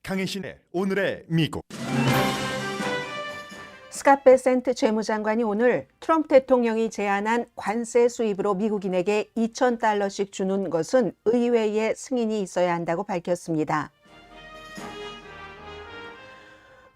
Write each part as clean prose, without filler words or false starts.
강혜신의 오늘의 미국. 스캇 베센트 재무장관이 오늘 트럼프 대통령이 제안한 관세 수입으로 미국인에게 $2,000씩 주는 것은 의회의 승인이 있어야 한다고 밝혔습니다.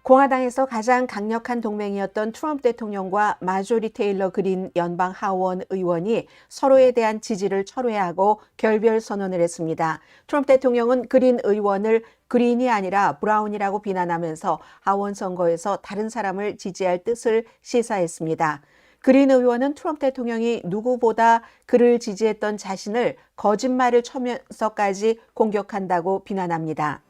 공화당에서 가장 강력한 동맹이었던 트럼프 대통령과 마조리 테일러 그린 연방 하원 의원이 서로에 대한 지지를 철회하고 결별 선언을 했습니다. 트럼프 대통령은 그린 의원을 그린이 아니라 브라운이라고 비난하면서 하원 선거에서 다른 사람을 지지할 뜻을 시사했습니다. 그린 의원은 트럼프 대통령이 누구보다 그를 지지했던 자신을 거짓말을 쳐면서까지 공격한다고 비난합니다.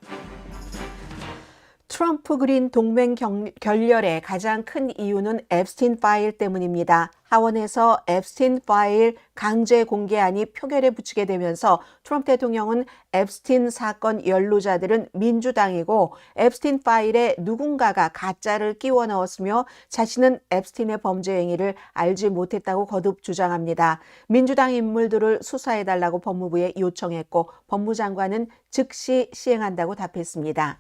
트럼프 그린 동맹 결렬의 가장 큰 이유는 앱스틴 파일 때문입니다. 하원에서 앱스틴 파일 강제 공개안이 표결에 붙이게 되면서 트럼프 대통령은 앱스틴 사건 연루자들은 민주당이고 앱스틴 파일에 누군가가 가짜를 끼워 넣었으며 자신은 앱스틴의 범죄 행위를 알지 못했다고 거듭 주장합니다. 민주당 인물들을 수사해달라고 법무부에 요청했고 법무장관은 즉시 시행한다고 답했습니다.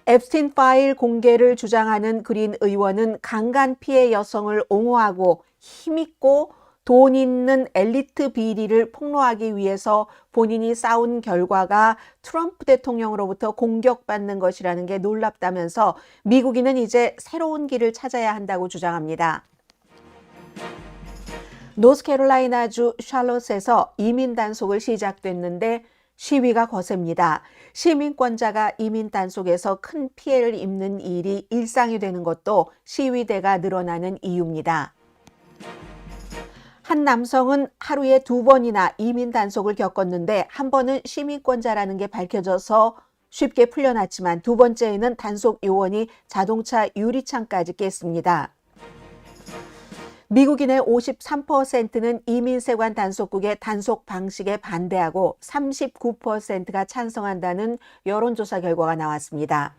앱스틴 파일 공개를 주장하는 그린 의원은 강간 피해 여성을 옹호하고 힘있고 돈 있는 엘리트 비리를 폭로하기 위해서 본인이 싸운 결과가 트럼프 대통령으로부터 공격받는 것이라는 게 놀랍다면서 미국인은 이제 새로운 길을 찾아야 한다고 주장합니다. 노스캐롤라이나주 샬롯에서 이민 단속을 시작됐는데 시위가 거셉니다. 시민권자가 이민 단속에서 큰 피해를 입는 일이 일상이 되는 것도 시위대가 늘어나는 이유입니다. 한 남성은 하루에 2번이나 이민 단속을 겪었는데 한 번은 시민권자라는 게 밝혀져서 쉽게 풀려났지만 두 번째에는 단속 요원이 자동차 유리창까지 깼습니다. 미국인의 53%는 이민세관 단속국의 단속 방식에 반대하고 39%가 찬성한다는 여론조사 결과가 나왔습니다.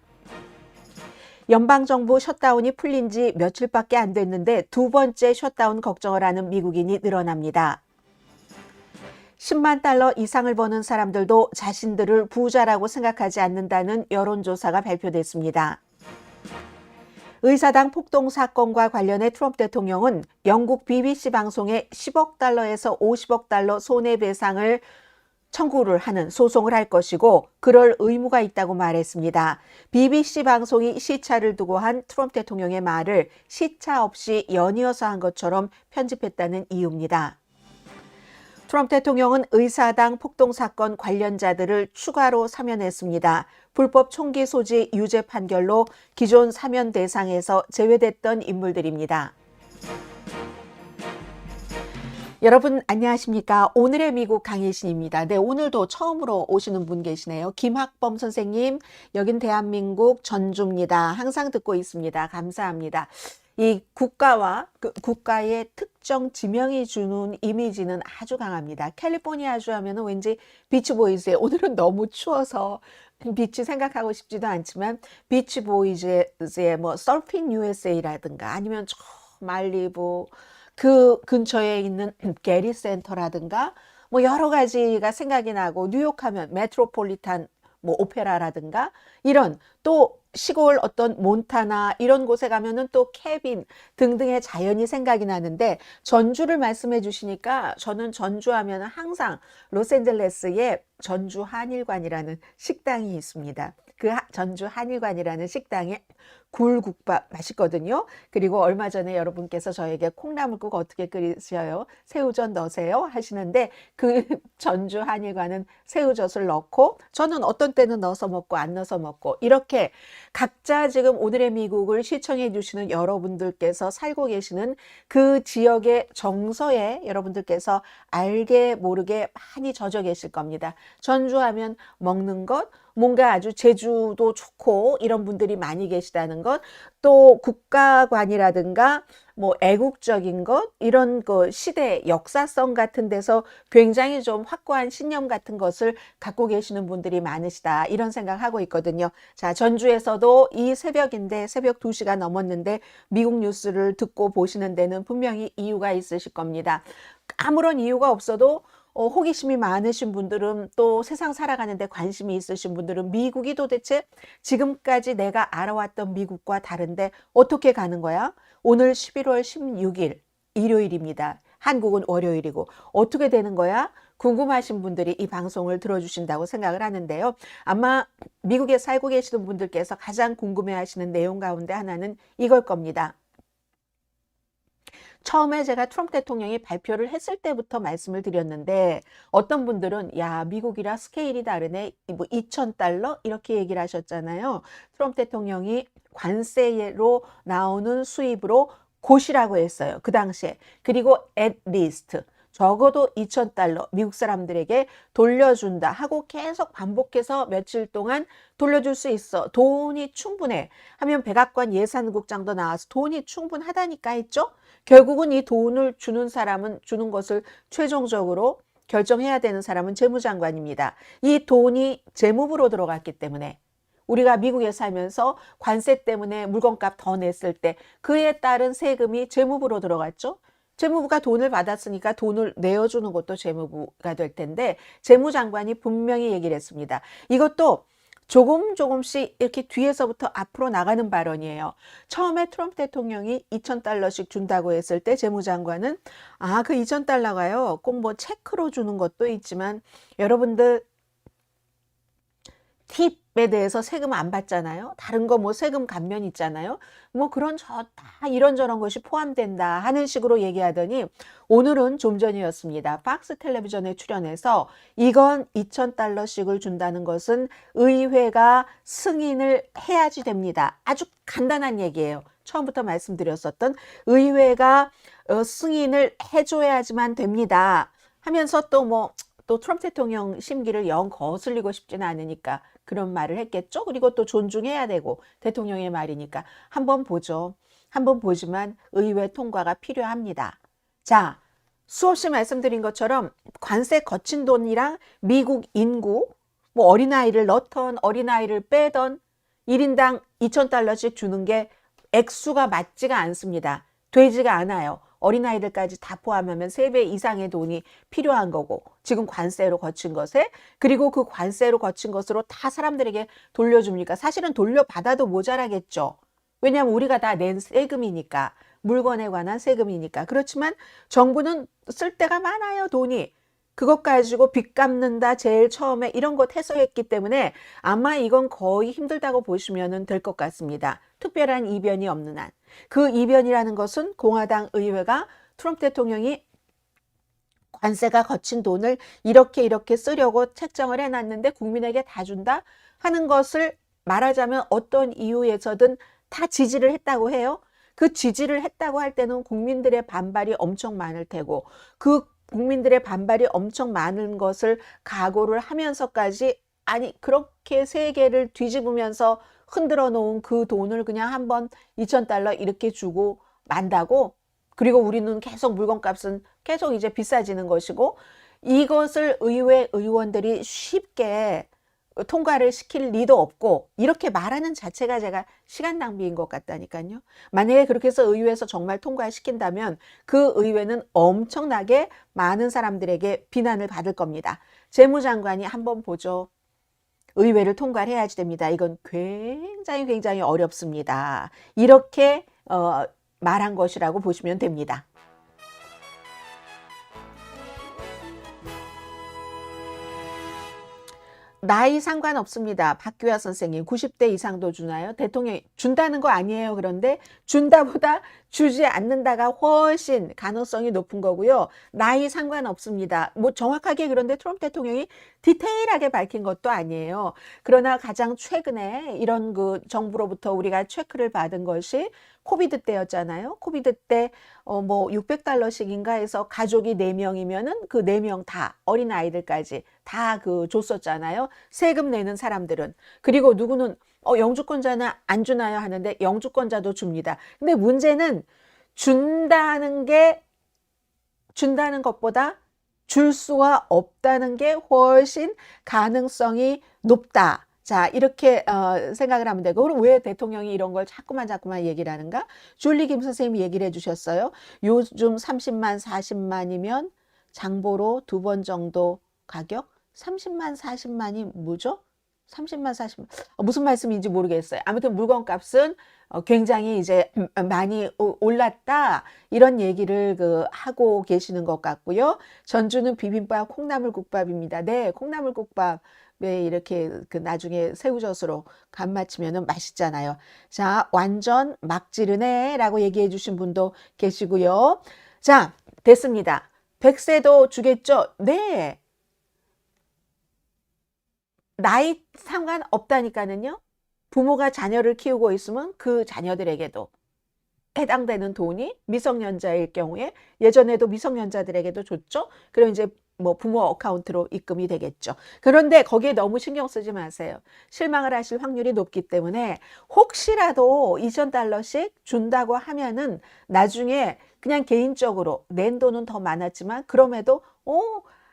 연방정부 셧다운이 풀린 지 며칠밖에 안 됐는데 두 번째 셧다운 걱정을 하는 미국인이 늘어납니다. 10만 달러 이상을 버는 사람들도 자신들을 부자라고 생각하지 않는다는 여론조사가 발표됐습니다. 의사당 폭동 사건과 관련해 트럼프 대통령은 영국 BBC 방송에 10억 달러에서 50억 달러 손해배상을 청구를 하는 소송을 할 것이고 그럴 의무가 있다고 말했습니다. BBC 방송이 시차를 두고 한 트럼프 대통령의 말을 시차 없이 연이어서 한 것처럼 편집했다는 이유입니다. 트럼프 대통령은 의사당 폭동 사건 관련자들을 추가로 사면했습니다. 불법 총기 소지 유죄 판결로 기존 사면 대상에서 제외됐던 인물들입니다. 여러분 안녕하십니까? 오늘의 미국 강혜신입니다. 네, 오늘도 처음으로 오시는 분 계시네요. 김학범 선생님, 여긴 대한민국 전주입니다. 항상 듣고 있습니다. 감사합니다. 이 국가와 국가의 특정 지명이 주는 이미지는 아주 강합니다. 캘리포니아주 하면은 왠지 비치보이즈에 오늘은 너무 추워서 비치 생각하고 싶지도 않지만 비치보이즈의 뭐 서핑 USA라든가 아니면 저 말리부 그 근처에 있는 게리 센터라든가 뭐 여러 가지가 생각이 나고 뉴욕 하면 메트로폴리탄 뭐 오페라라든가 이런 또 시골 어떤 몬타나 이런 곳에 가면은 또 케빈 등등의 자연이 생각이 나는데 전주를 말씀해 주시니까 저는 전주 하면 항상 로스앤젤레스에 전주 한일관이라는 식당이 있습니다. 그 전주 한일관이라는 식당에 굴국밥 맛있거든요. 그리고 얼마 전에 여러분께서 저에게 콩나물국 어떻게 끓이셔요? 새우젓 넣으세요? 하시는데 그 전주 한일관은 새우젓을 넣고 저는 어떤 때는 넣어서 먹고 안 넣어서 먹고 이렇게 각자 지금 오늘의 미국을 시청해 주시는 여러분들께서 살고 계시는 그 지역의 정서에 여러분들께서 알게 모르게 많이 젖어 계실 겁니다. 전주하면 먹는 것 뭔가 아주 제주도 좋고 이런 분들이 많이 계시다는 것, 또 국가관이라든가 뭐 애국적인 것, 이런 그 시대 역사성 같은 데서 굉장히 좀 확고한 신념 같은 것을 갖고 계시는 분들이 많으시다 이런 생각하고 있거든요. 자, 전주에서도 이 새벽인데 새벽 2시가 넘었는데 미국 뉴스를 듣고 보시는 데는 분명히 이유가 있으실 겁니다. 아무런 이유가 없어도 호기심이 많으신 분들은 또 세상 살아가는데 관심이 있으신 분들은 미국이 도대체 지금까지 내가 알아왔던 미국과 다른데 어떻게 가는 거야? 오늘 11월 16일 일요일입니다. 한국은 월요일이고 어떻게 되는 거야? 궁금하신 분들이 이 방송을 들어주신다고 생각을 하는데요. 아마 미국에 살고 계시는 분들께서 가장 궁금해하시는 내용 가운데 하나는 이걸 겁니다. 처음에 제가 트럼프 대통령이 발표를 했을 때부터 말씀을 드렸는데 어떤 분들은 야 미국이라 스케일이 다르네 뭐 2,000달러 이렇게 얘기를 하셨잖아요. 트럼프 대통령이 관세로 나오는 수입으로 곧이라고 했어요. 그 당시에. 그리고 at least 적어도 2,000달러 미국 사람들에게 돌려준다 하고 계속 반복해서 며칠 동안 돌려줄 수 있어. 돈이 충분해. 하면 백악관 예산국장도 나와서 돈이 충분하다니까 했죠. 결국은 이 돈을 주는 사람은 주는 것을 최종적으로 결정해야 되는 사람은 재무장관입니다. 이 돈이 재무부로 들어갔기 때문에 우리가 미국에 살면서 관세 때문에 물건값 더 냈을 때 그에 따른 세금이 재무부로 들어갔죠. 재무부가 돈을 받았으니까 돈을 내어주는 것도 재무부가 될 텐데 재무장관이 분명히 얘기를 했습니다. 이것도 조금씩 이렇게 뒤에서부터 앞으로 나가는 발언이에요. 처음에 트럼프 대통령이 2,000달러씩 준다고 했을 때 재무장관은 그 2,000달러가요. 꼭 뭐 체크로 주는 것도 있지만 여러분들 팁에 대해서 세금 안 받잖아요. 다른 거 뭐 세금 감면 있잖아요. 뭐 그런 저 다 이런저런 것이 포함된다 하는 식으로 얘기하더니 오늘은 좀 전이었습니다. 팍스 텔레비전에 출연해서 이건 2,000달러씩을 준다는 것은 의회가 승인을 해야지 됩니다. 아주 간단한 얘기예요. 처음부터 말씀드렸었던 의회가 승인을 해줘야지만 됩니다. 하면서 또 트럼프 대통령 심기를 영 거슬리고 싶지는 않으니까 그런 말을 했겠죠. 그리고 또 존중해야 되고 대통령의 말이니까 한번 보죠. 한번 보지만 의회 통과가 필요합니다. 자, 수없이 말씀드린 것처럼 관세 거친 돈이랑 미국 인구, 뭐 어린아이를 넣던 어린아이를 빼던 1인당 2,000달러씩 주는 게 액수가 맞지가 않습니다. 되지가 않아요. 어린아이들까지 다 포함하면 3배 이상의 돈이 필요한 거고 지금 관세로 거친 것에 그리고 그 관세로 거친 것으로 다 사람들에게 돌려줍니까? 사실은 돌려받아도 모자라겠죠. 왜냐하면 우리가 다 낸 세금이니까 물건에 관한 세금이니까 그렇지만 정부는 쓸 데가 많아요. 돈이. 그것 가지고 빚 갚는다 제일 처음에 이런 것 해소했기 때문에 아마 이건 거의 힘들다고 보시면 될 것 같습니다. 특별한 이변이 없는 한. 그 이변이라는 것은 공화당 의회가 트럼프 대통령이 관세가 거친 돈을 이렇게 쓰려고 책정을 해놨는데 국민에게 다 준다 하는 것을 말하자면 어떤 이유에서든 다 지지를 했다고 해요. 그 지지를 했다고 할 때는 국민들의 반발이 엄청 많을 테고 그 국민들의 반발이 엄청 많은 것을 각오를 하면서까지 아니 그렇게 세계를 뒤집으면서 흔들어 놓은 그 돈을 그냥 한번 2,000달러 이렇게 주고 만다고 그리고 우리는 계속 물건값은 계속 이제 비싸지는 것이고 이것을 의회 의원들이 쉽게 통과를 시킬 리도 없고 이렇게 말하는 자체가 제가 시간 낭비인 것 같다니까요. 만약에 그렇게 해서 의회에서 정말 통과시킨다면 그 의회는 엄청나게 많은 사람들에게 비난을 받을 겁니다. 재무장관이 한번 보죠. 의회를 통과를 해야지 됩니다. 이건 굉장히 어렵습니다. 이렇게 말한 것이라고 보시면 됩니다. 나이 상관없습니다. 박규하 선생님 90대 이상도 주나요? 대통령이 준다는 거 아니에요. 그런데 준다보다 주지 않는다가 훨씬 가능성이 높은 거고요. 나이 상관없습니다. 뭐 정확하게 그런데 트럼프 대통령이 디테일하게 밝힌 것도 아니에요. 그러나 가장 최근에 이런 그 정부로부터 우리가 체크를 받은 것이 코비드 때였잖아요. 코비드 때 뭐 600달러씩인가 해서 가족이 4명이면은 그 4명 다 어린 아이들까지 다 그 줬었잖아요. 세금 내는 사람들은. 그리고 누구는 영주권자는 안 주나요 하는데 영주권자도 줍니다. 근데 문제는 준다는 것보다 줄 수가 없다는 게 훨씬 가능성이 높다. 자, 이렇게 생각을 하면 되고 그럼 왜 대통령이 이런 걸 자꾸만 얘기를 하는가? 줄리 김 선생님이 얘기를 해주셨어요. 요즘 30만, 40만이면 장보러 2번 정도 가격 30만, 40만이 뭐죠? 30만, 40만. 무슨 말씀인지 모르겠어요. 아무튼 물건 값은 굉장히 이제 많이 올랐다. 이런 얘기를 하고 계시는 것 같고요. 전주는 비빔밥, 콩나물국밥입니다. 네, 콩나물국밥에 이렇게 나중에 새우젓으로 간 맞추면은 맛있잖아요. 자, 완전 막 지르네 라고 얘기해 주신 분도 계시고요. 자, 됐습니다. 100세도 주겠죠? 네. 나이 상관없다니까는요. 부모가 자녀를 키우고 있으면 그 자녀들에게도 해당되는 돈이 미성년자일 경우에 예전에도 미성년자들에게도 줬죠. 그럼 이제 뭐 부모 어카운트로 입금이 되겠죠. 그런데 거기에 너무 신경 쓰지 마세요. 실망을 하실 확률이 높기 때문에 혹시라도 2,000달러씩 준다고 하면은 나중에 그냥 개인적으로 낸 돈은 더 많았지만 그럼에도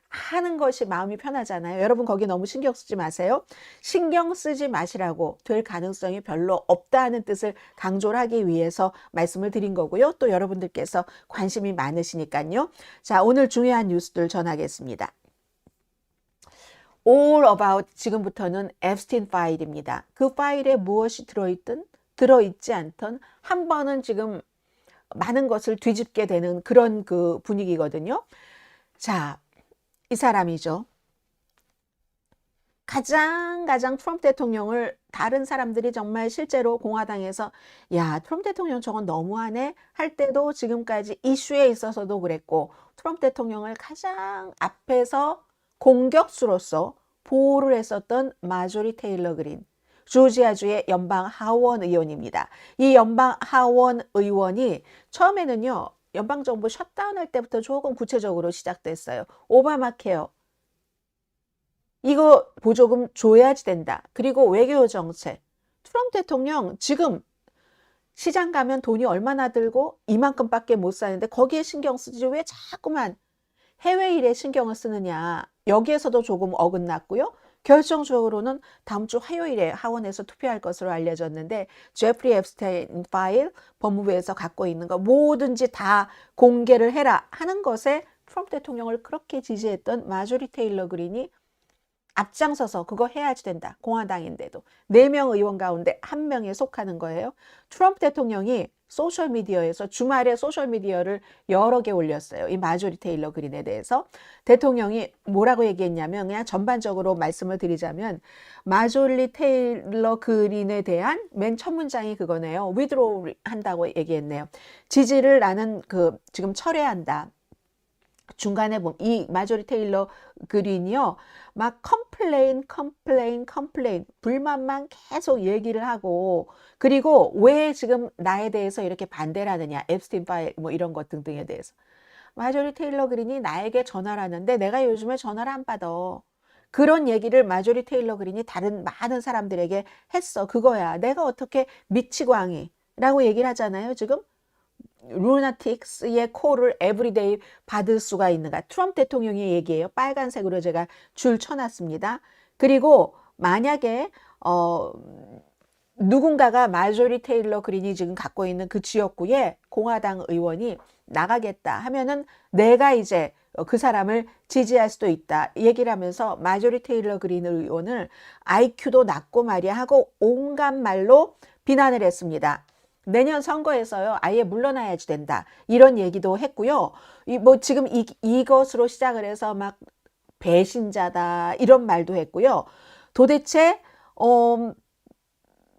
하는 것이 마음이 편하잖아요. 여러분 거기 너무 신경 쓰지 마세요. 신경 쓰지 마시라고 될 가능성이 별로 없다는 뜻을 강조를 하기 위해서 말씀을 드린 거고요. 또 여러분들께서 관심이 많으시니까요. 자, 오늘 중요한 뉴스들 전하겠습니다. All about 지금부터는 앱스틴 파일입니다. 그 파일에 무엇이 들어있든 들어있지 않든 한 번은 지금 많은 것을 뒤집게 되는 그런 그 분위기거든요. 자, 이 사람이죠. 가장 트럼프 대통령을 다른 사람들이 정말 실제로 공화당에서 야, 트럼프 대통령 저건 너무하네 할 때도 지금까지 이슈에 있어서도 그랬고 트럼프 대통령을 가장 앞에서 공격수로서 보호를 했었던 마조리 테일러 그린, 조지아주의 연방 하원 의원입니다. 이 연방 하원 의원이 처음에는요. 연방정부 셧다운할 때부터 조금 구체적으로 시작됐어요. 오바마 케어. 이거 보조금 줘야지 된다. 그리고 외교 정책. 트럼프 대통령 지금 시장 가면 돈이 얼마나 들고 이만큼밖에 못 사는데 거기에 신경 쓰지 왜 자꾸만 해외 일에 신경을 쓰느냐. 여기에서도 조금 어긋났고요. 결정적으로는 다음 주 화요일에 하원에서 투표할 것으로 알려졌는데 제프리 앱스테인 파일 법무부에서 갖고 있는 거 뭐든지 다 공개를 해라 하는 것에 트럼프 대통령을 그렇게 지지했던 마조리 테일러 그린이 앞장서서 그거 해야지 된다. 공화당인데도 4명 의원 가운데 1명에 속하는 거예요. 트럼프 대통령이 소셜미디어에서 주말에 소셜미디어를 여러 개 올렸어요. 이 마조리 테일러 그린에 대해서. 대통령이 뭐라고 얘기했냐면 그냥 전반적으로 말씀을 드리자면 마조리 테일러 그린에 대한 맨 첫 문장이 그거네요. withdraw 한다고 얘기했네요. 지지를 나는 지금 철회한다. 중간에 보면 이 마조리 테일러 그린이요. 막 컴플레인 불만만 계속 얘기를 하고 그리고 왜 지금 나에 대해서 이렇게 반대를 하느냐. 앱스틴 파일 뭐 이런 것 등등에 대해서. 마조리 테일러 그린이 나에게 전화를 하는데 내가 요즘에 전화를 안 받아. 그런 얘기를 마조리 테일러 그린이 다른 많은 사람들에게 했어. 그거야. 내가 어떻게 미치광이 라고 얘기를 하잖아요. 지금. 루나틱스의 콜을 에브리데이 받을 수가 있는가. 트럼프 대통령의 얘기예요. 빨간색으로 제가 줄 쳐놨습니다. 그리고 만약에 누군가가 마조리 테일러 그린이 지금 갖고 있는 그 지역구에 공화당 의원이 나가겠다 하면은 내가 이제 그 사람을 지지할 수도 있다 얘기를 하면서 마조리 테일러 그린 의원을 IQ도 낮고 말이야 하고 온갖 말로 비난을 했습니다. 내년 선거에서요 아예 물러나야지 된다 이런 얘기도 했고요. 뭐 지금 이것으로 시작을 해서 막 배신자다 이런 말도 했고요. 도대체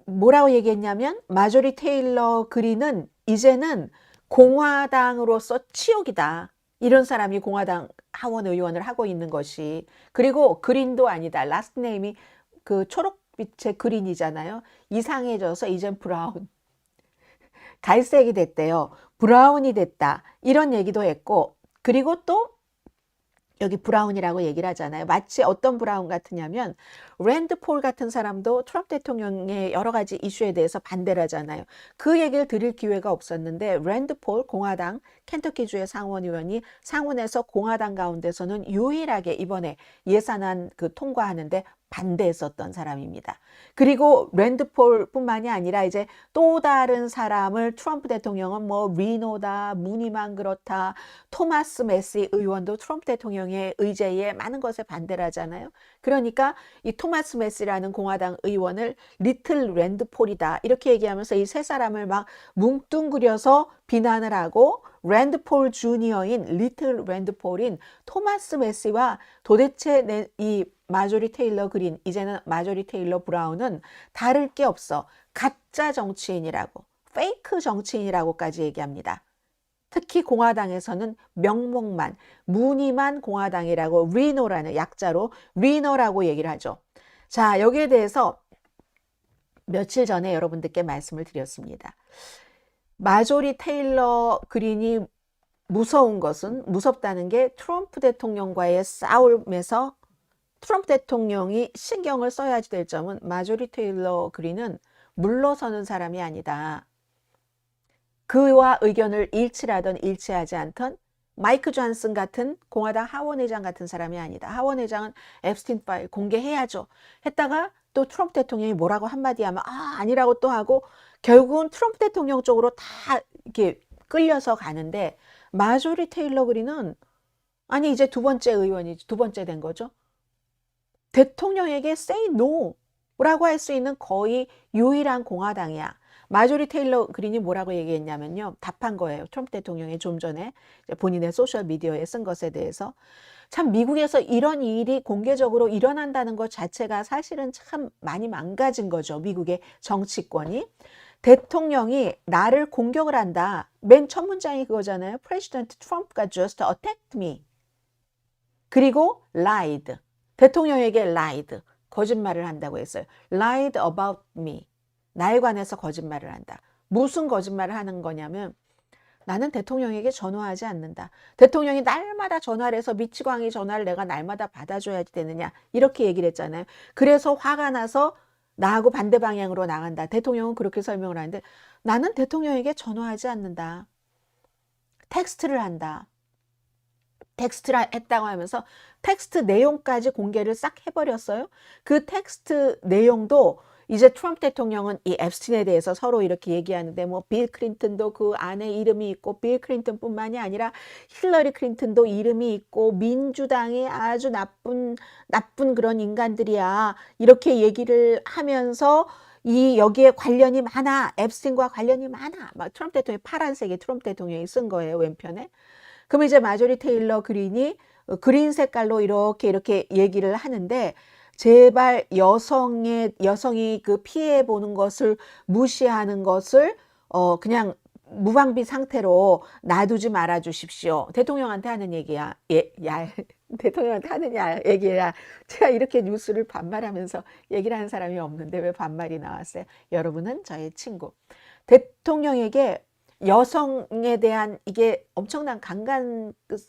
뭐라고 얘기했냐면 마조리 테일러 그린은 이제는 공화당으로서 치욕이다. 이런 사람이 공화당 하원 의원을 하고 있는 것이. 그리고 그린도 아니다. 라스트 네임이 그 초록빛의 그린이잖아요. 이상해져서 이젠 브라운. 갈색이 됐대요. 브라운이 됐다. 이런 얘기도 했고 그리고 또 여기 브라운이라고 얘기를 하잖아요. 마치 어떤 브라운 같으냐면 랜드 폴 같은 사람도 트럼프 대통령의 여러 가지 이슈에 대해서 반대를 하잖아요. 그 얘기를 드릴 기회가 없었는데 랜드 폴 공화당 켄터키주의 상원의원이 상원에서 공화당 가운데서는 유일하게 이번에 예산안 통과하는데 반대했었던 사람입니다. 그리고 랜드 폴뿐만이 아니라 이제 또 다른 사람을 트럼프 대통령은 뭐 리노다, 무늬만 그렇다, 토마스 메시 의원도 트럼프 대통령의 의제에 많은 것에 반대를 하잖아요. 그러니까 이 토마스 메시라는 공화당 의원을 리틀 랜드 폴이다 이렇게 얘기하면서 이 세 사람을 막 뭉뚱그려서 비난을 하고 랜드 폴 주니어인 리틀 랜드 폴인 토마스 메시와 도대체 이 마조리 테일러 그린, 이제는 마조리 테일러 브라운은 다를 게 없어. 가짜 정치인이라고, 페이크 정치인이라고까지 얘기합니다. 특히 공화당에서는 명목만, 무늬만 공화당이라고 리노라는 약자로 리노라고 얘기를 하죠. 자, 여기에 대해서 며칠 전에 여러분들께 말씀을 드렸습니다. 마조리 테일러 그린이 무섭다는 게 트럼프 대통령과의 싸움에서 트럼프 대통령이 신경을 써야지 될 점은 마조리 테일러 그린은 물러서는 사람이 아니다. 그와 의견을 일치하던 일치하지 않던 마이크 존슨 같은 공화당 하원의장 같은 사람이 아니다. 하원의장은 앱스틴 파일 공개해야죠. 했다가 또 트럼프 대통령이 뭐라고 한마디 하면 아니라고 또 하고 결국은 트럼프 대통령 쪽으로 다 이렇게 끌려서 가는데 마조리 테일러 그린은 아니 이제 두 번째 의원이지 두 번째 된 거죠. 대통령에게 say no라고 할 수 있는 거의 유일한 공화당이야. 마조리 테일러 그린이 뭐라고 얘기했냐면요. 답한 거예요. 트럼프 대통령이 좀 전에 본인의 소셜미디어에 쓴 것에 대해서. 참 미국에서 이런 일이 공개적으로 일어난다는 것 자체가 사실은 참 많이 망가진 거죠. 미국의 정치권이. 대통령이 나를 공격을 한다. 맨 첫 문장이 그거잖아요. President Trump가 just attacked me. 그리고 lied. 대통령에게 lied. 거짓말을 한다고 했어요. lied about me. 나에 관해서 거짓말을 한다. 무슨 거짓말을 하는 거냐면 나는 대통령에게 전화하지 않는다. 대통령이 날마다 전화를 해서 미치광이 전화를 내가 날마다 받아줘야 되느냐 이렇게 얘기를 했잖아요. 그래서 화가 나서 나하고 반대 방향으로 나간다. 대통령은 그렇게 설명을 하는데 나는 대통령에게 전화하지 않는다. 텍스트를 한다. 텍스트를 했다고 하면서 텍스트 내용까지 공개를 싹 해버렸어요. 그 텍스트 내용도 이제 트럼프 대통령은 이 앱스틴에 대해서 서로 이렇게 얘기하는데 뭐 빌 클린턴도 그 안에 이름이 있고 빌 클린턴뿐만이 아니라 힐러리 클린턴도 이름이 있고 민주당이 아주 나쁜 그런 인간들이야. 이렇게 얘기를 하면서 여기에 관련이 많아. 앱스틴과 관련이 많아. 막 트럼프 대통령이 파란색의 트럼프 대통령이 쓴 거예요. 왼편에. 그럼 이제 마조리 테일러 그린이 그린 색깔로 이렇게 얘기를 하는데 제발 여성이 그 피해 보는 것을 무시하는 것을 그냥 무방비 상태로 놔두지 말아 주십시오. 대통령한테 하는 얘기야. 대통령한테 하는 얘기야. 제가 이렇게 뉴스를 반말하면서 얘기를 하는 사람이 없는데 왜 반말이 나왔어요? 여러분은 저의 친구. 대통령에게 여성에 대한 이게 엄청난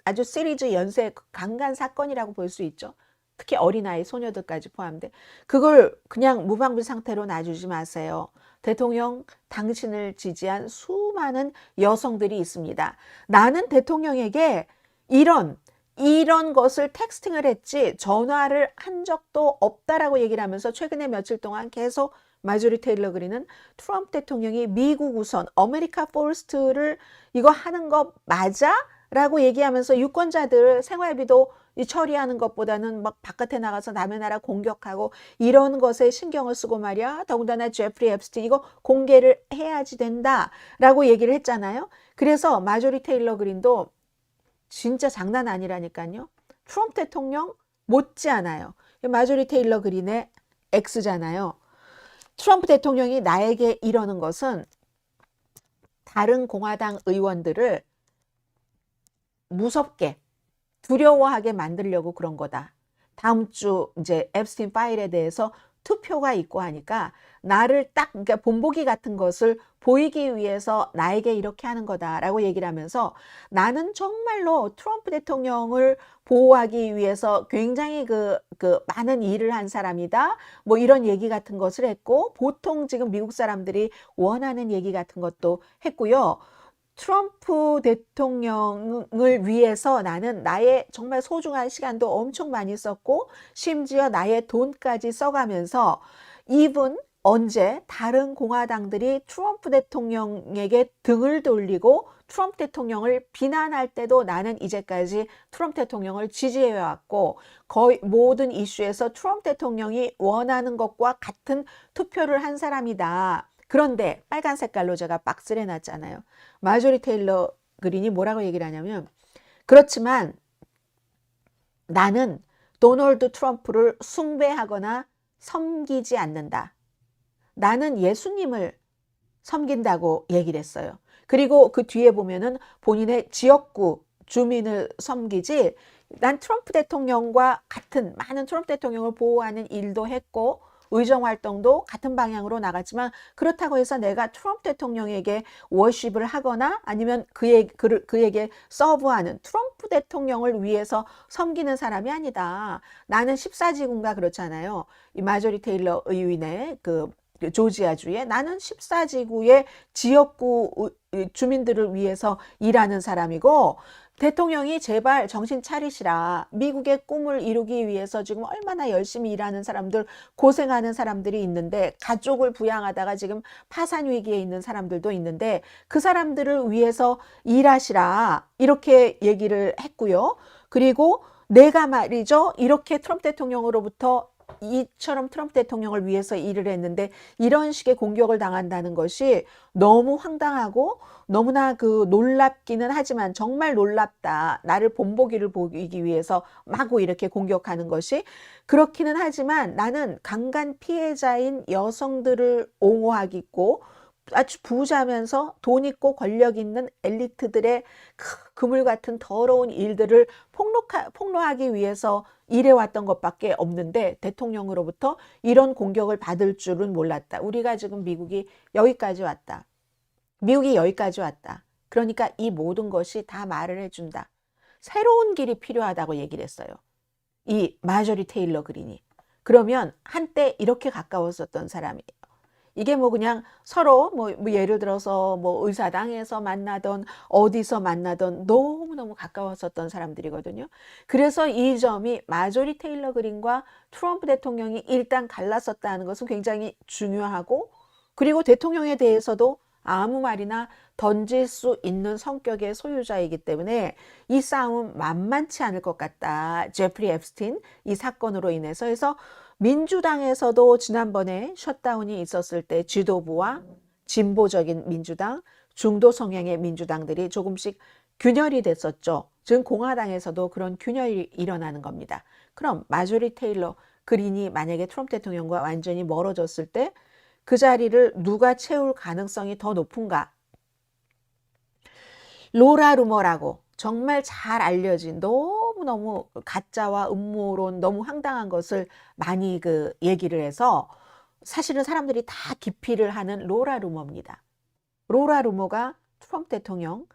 아주 시리즈 연쇄 강간 사건이라고 볼 수 있죠. 특히 어린아이, 소녀들까지 포함돼. 그걸 그냥 무방비 상태로 놔주지 마세요. 대통령, 당신을 지지한 수많은 여성들이 있습니다. 나는 대통령에게 이런 것을 텍스팅을 했지 전화를 한 적도 없다라고 얘기를 하면서 최근에 며칠 동안 계속 마조리 테일러 그린은 트럼프 대통령이 미국 우선, 아메리카 포스트를 이거 하는 거 맞아? 라고 얘기하면서 유권자들 생활비도 처리하는 것보다는 막 바깥에 나가서 남의 나라 공격하고 이런 것에 신경을 쓰고 말이야. 더군다나 제프리 앱스틴 이거 공개를 해야지 된다라고 얘기를 했잖아요. 그래서 마조리 테일러 그린도 진짜 장난 아니라니까요. 트럼프 대통령 못지않아요. 마조리 테일러 그린의 X잖아요. 트럼프 대통령이 나에게 이러는 것은 다른 공화당 의원들을 무섭게 두려워하게 만들려고 그런 거다. 다음 주 이제 앱스틴 파일에 대해서 투표가 있고 하니까 나를 딱 그러니까 본보기 같은 것을 보이기 위해서 나에게 이렇게 하는 거다라고 얘기를 하면서 나는 정말로 트럼프 대통령을 보호하기 위해서 굉장히 그 많은 일을 한 사람이다. 뭐 이런 얘기 같은 것을 했고 보통 지금 미국 사람들이 원하는 얘기 같은 것도 했고요. 트럼프 대통령을 위해서 나는 나의 정말 소중한 시간도 엄청 많이 썼고 심지어 나의 돈까지 써가면서 이분 언제 다른 공화당들이 트럼프 대통령에게 등을 돌리고 트럼프 대통령을 비난할 때도 나는 이제까지 트럼프 대통령을 지지해왔고 거의 모든 이슈에서 트럼프 대통령이 원하는 것과 같은 투표를 한 사람이다. 그런데 빨간 색깔로 제가 박스를 해놨잖아요. 마조리 테일러 그린이 뭐라고 얘기를 하냐면 그렇지만 나는 도널드 트럼프를 숭배하거나 섬기지 않는다. 나는 예수님을 섬긴다고 얘기를 했어요. 그리고 그 뒤에 보면은 본인의 지역구 주민을 섬기지 난 트럼프 대통령과 같은 많은 트럼프 대통령을 보호하는 일도 했고 의정 활동도 같은 방향으로 나갔지만 그렇다고 해서 내가 트럼프 대통령에게 워십을 하거나 아니면 그에게 서브하는 트럼프 대통령을 위해서 섬기는 사람이 아니다. 나는 14지구인가 그렇잖아요. 이 마조리 테일러 의원의 그 조지아주에 나는 14지구의 지역구 주민들을 위해서 일하는 사람이고 대통령이 제발 정신 차리시라. 미국의 꿈을 이루기 위해서 지금 얼마나 열심히 일하는 사람들, 고생하는 사람들이 있는데 가족을 부양하다가 지금 파산 위기에 있는 사람들도 있는데 그 사람들을 위해서 일하시라. 이렇게 얘기를 했고요. 그리고 내가 말이죠. 이렇게 트럼프 대통령으로부터 이처럼 트럼프 대통령을 위해서 일을 했는데 이런 식의 공격을 당한다는 것이 너무 황당하고 너무나 그 놀랍기는 하지만 정말 놀랍다. 나를 본보기를 보기 위해서 마구 이렇게 공격하는 것이 그렇기는 하지만 나는 강간 피해자인 여성들을 옹호하겠고 아주 부자면서 돈 있고 권력 있는 엘리트들의 그물 같은 더러운 일들을 폭로하기 위해서 일해왔던 것밖에 없는데 대통령으로부터 이런 공격을 받을 줄은 몰랐다. 우리가 지금 미국이 여기까지 왔다. 미국이 여기까지 왔다. 그러니까 이 모든 것이 다 말을 해준다. 새로운 길이 필요하다고 얘기를 했어요. 이 마조리 테일러 그린이. 그러면 한때 이렇게 가까웠었던 사람이에요. 이게 뭐 그냥 서로 뭐 예를 들어서 뭐 의사당에서 만나던 어디서 만나던 너무너무 가까웠었던 사람들이거든요. 그래서 이 점이 마조리 테일러 그린과 트럼프 대통령이 일단 갈랐었다는 것은 굉장히 중요하고 그리고 대통령에 대해서도 아무 말이나 던질 수 있는 성격의 소유자이기 때문에 이 싸움은 만만치 않을 것 같다. 제프리 앱스틴 이 사건으로 인해서 해서 민주당에서도 지난번에 셧다운이 있었을 때 지도부와 진보적인 민주당, 중도 성향의 민주당들이 조금씩 균열이 됐었죠. 지금 공화당에서도 그런 균열이 일어나는 겁니다. 그럼 마조리 테일러 그린이 만약에 트럼프 대통령과 완전히 멀어졌을 때 그 자리를 누가 채울 가능성이 더 높은가? 로라 루머라고 정말 잘 알려진 너무너무 가짜와 음모론 너무 황당한 것을 많이 그 얘기를 해서 사실은 사람들이 다 기피를 하는 로라 루머입니다. 로라 루머가 트럼프 대통령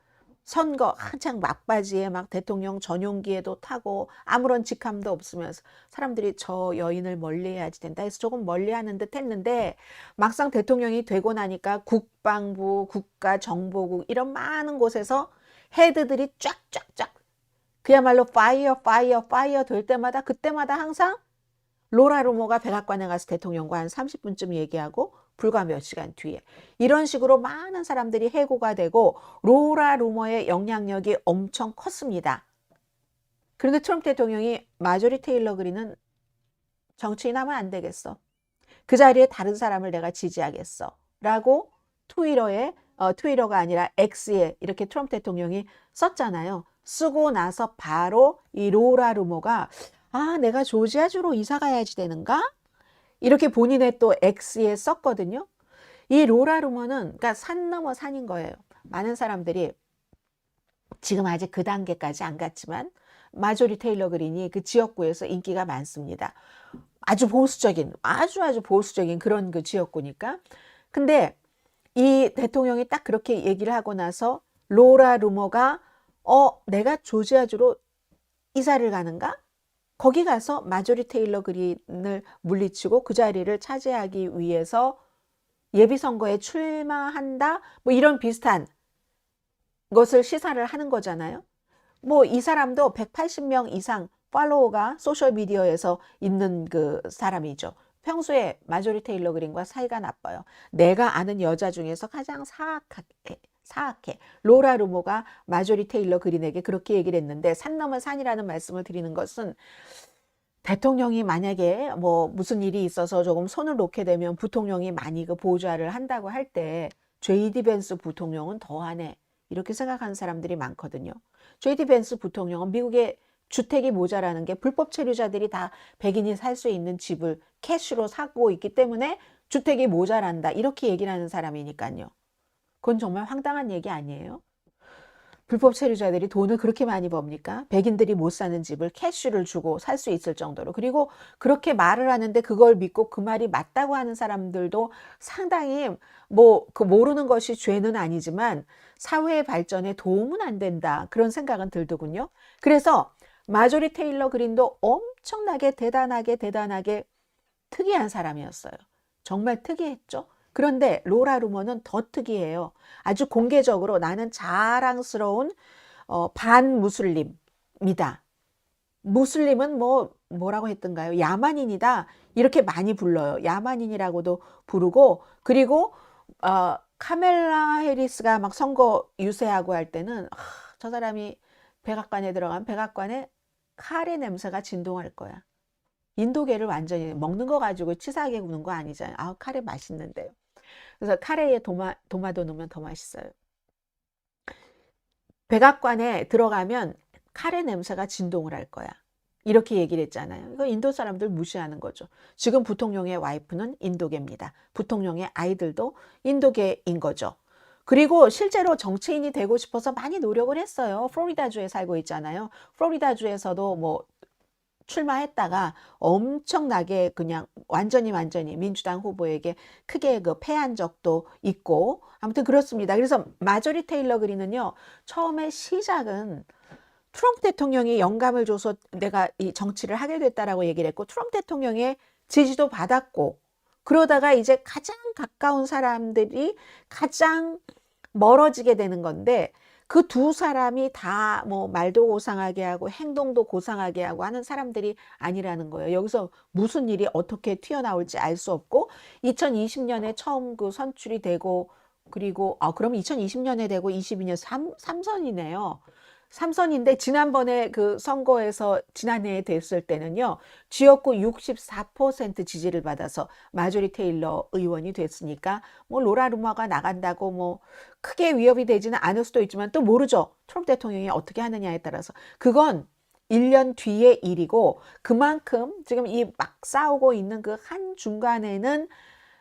선거 한창 막바지에 막 대통령 전용기에도 타고 아무런 직함도 없으면서 사람들이 저 여인을 멀리해야지 된다 해서 조금 멀리하는 듯 했는데 막상 대통령이 되고 나니까 국방부, 국가정보국 이런 많은 곳에서 헤드들이 쫙쫙쫙 그야말로 파이어 될 때마다 그때마다 항상 로라 루머가 백악관에 가서 대통령과 한 30분쯤 얘기하고 불과 몇 시간 뒤에 이런 식으로 많은 사람들이 해고가 되고 로라 루머의 영향력이 엄청 컸습니다. 그런데 트럼프 대통령이 마조리 테일러 그린은 정치인 하면 안 되겠어. 그 자리에 다른 사람을 내가 지지하겠어. 라고 트위터가 아니라 X에 이렇게 트럼프 대통령이 썼잖아요. 쓰고 나서 바로 이 로라 루머가 내가 조지아주로 이사 가야지 되는가? 이렇게 본인의 또 X에 썼거든요. 이 로라 루머는 그러니까 산 넘어 산인 거예요. 많은 사람들이 지금 아직 그 단계까지 안 갔지만 마조리 테일러 그린이 그 지역구에서 인기가 많습니다. 아주 보수적인 아주 보수적인 그런 그 지역구니까. 근데 이 대통령이 딱 그렇게 얘기를 하고 나서 로라 루머가 내가 조지아주로 이사를 가는가? 거기 가서 마조리 테일러 그린을 물리치고 그 자리를 차지하기 위해서 예비선거에 출마한다? 뭐 이런 비슷한 것을 시사를 하는 거잖아요. 뭐 이 사람도 180명 이상 팔로워가 소셜미디어에서 있는 그 사람이죠. 평소에 마조리 테일러 그린과 사이가 나빠요. 내가 아는 여자 중에서 가장 사악해. 로라 루모가 마조리 테일러 그린에게 그렇게 얘기를 했는데, 산 넘은 산이라는 말씀을 드리는 것은, 대통령이 만약에 뭐 무슨 일이 있어서 조금 손을 놓게 되면 부통령이 많이 그 보좌를 한다고 할 때 JD 벤스 부통령은 더하네, 이렇게 생각하는 사람들이 많거든요. JD 벤스 부통령은 미국의 주택이 모자라는 게 불법 체류자들이 다 백인이 살 수 있는 집을 캐시로 사고 있기 때문에 주택이 모자란다, 이렇게 얘기를 하는 사람이니까요. 그건 정말 황당한 얘기 아니에요? 불법 체류자들이 돈을 그렇게 많이 법니까? 백인들이 못 사는 집을 캐시를 주고 살 수 있을 정도로. 그리고 그렇게 말을 하는데 그걸 믿고 그 말이 맞다고 하는 사람들도 상당히, 뭐 그 모르는 것이 죄는 아니지만 사회의 발전에 도움은 안 된다, 그런 생각은 들더군요. 그래서 마조리 테일러 그린도 엄청나게 대단하게 특이한 사람이었어요. 정말 특이했죠. 그런데 로라 루머는 더 특이해요. 아주 공개적으로 나는 자랑스러운 반무슬림이다. 무슬림은 뭐라고 했던가요? 야만인이다, 이렇게 많이 불러요. 야만인이라고도 부르고, 그리고 카멜라 해리스가 막 선거 유세하고 할 때는 저 사람이 백악관에 들어가면 백악관에 카레 냄새가 진동할 거야. 인도계를 완전히, 먹는 거 가지고 치사하게 구는 거 아니잖아요. 아, 카레 맛있는데요. 그래서 카레에 도마도 넣으면 더 맛있어요. 백악관에 들어가면 카레 냄새가 진동을 할 거야, 이렇게 얘기를 했잖아요. 이거 인도 사람들 무시하는 거죠. 지금 부통령의 와이프는 인도계입니다. 부통령의 아이들도 인도계인 거죠. 그리고 실제로 정치인이 되고 싶어서 많이 노력을 했어요. 플로리다주에 살고 있잖아요. 플로리다주에서도 뭐 출마했다가 엄청나게 그냥 완전히 민주당 후보에게 크게 그 패한 적도 있고, 아무튼 그렇습니다. 그래서 마조리 테일러 그린은요, 처음에 시작은 트럼프 대통령이 영감을 줘서 내가 이 정치를 하게 됐다라고 얘기를 했고, 트럼프 대통령의 지지도 받았고, 그러다가 이제 가장 가까운 사람들이 가장 멀어지게 되는 건데, 그 두 사람이 다 뭐 말도 고상하게 하고 행동도 고상하게 하고 하는 사람들이 아니라는 거예요. 여기서 무슨 일이 어떻게 튀어나올지 알 수 없고, 2020년에 처음 그 선출이 되고, 그리고 그럼 2020년에 되고 22년 3선이네요. 3선인데 지난번에 그 선거에서 지난해에 됐을 때는요, 지역구 64% 지지를 받아서 마조리 테일러 의원이 됐으니까 뭐 로라 루머가 나간다고 뭐 크게 위협이 되지는 않을 수도 있지만, 또 모르죠. 트럼프 대통령이 어떻게 하느냐에 따라서. 그건 1년 뒤의 일이고, 그만큼 지금 이 막 싸우고 있는 그 한중간에는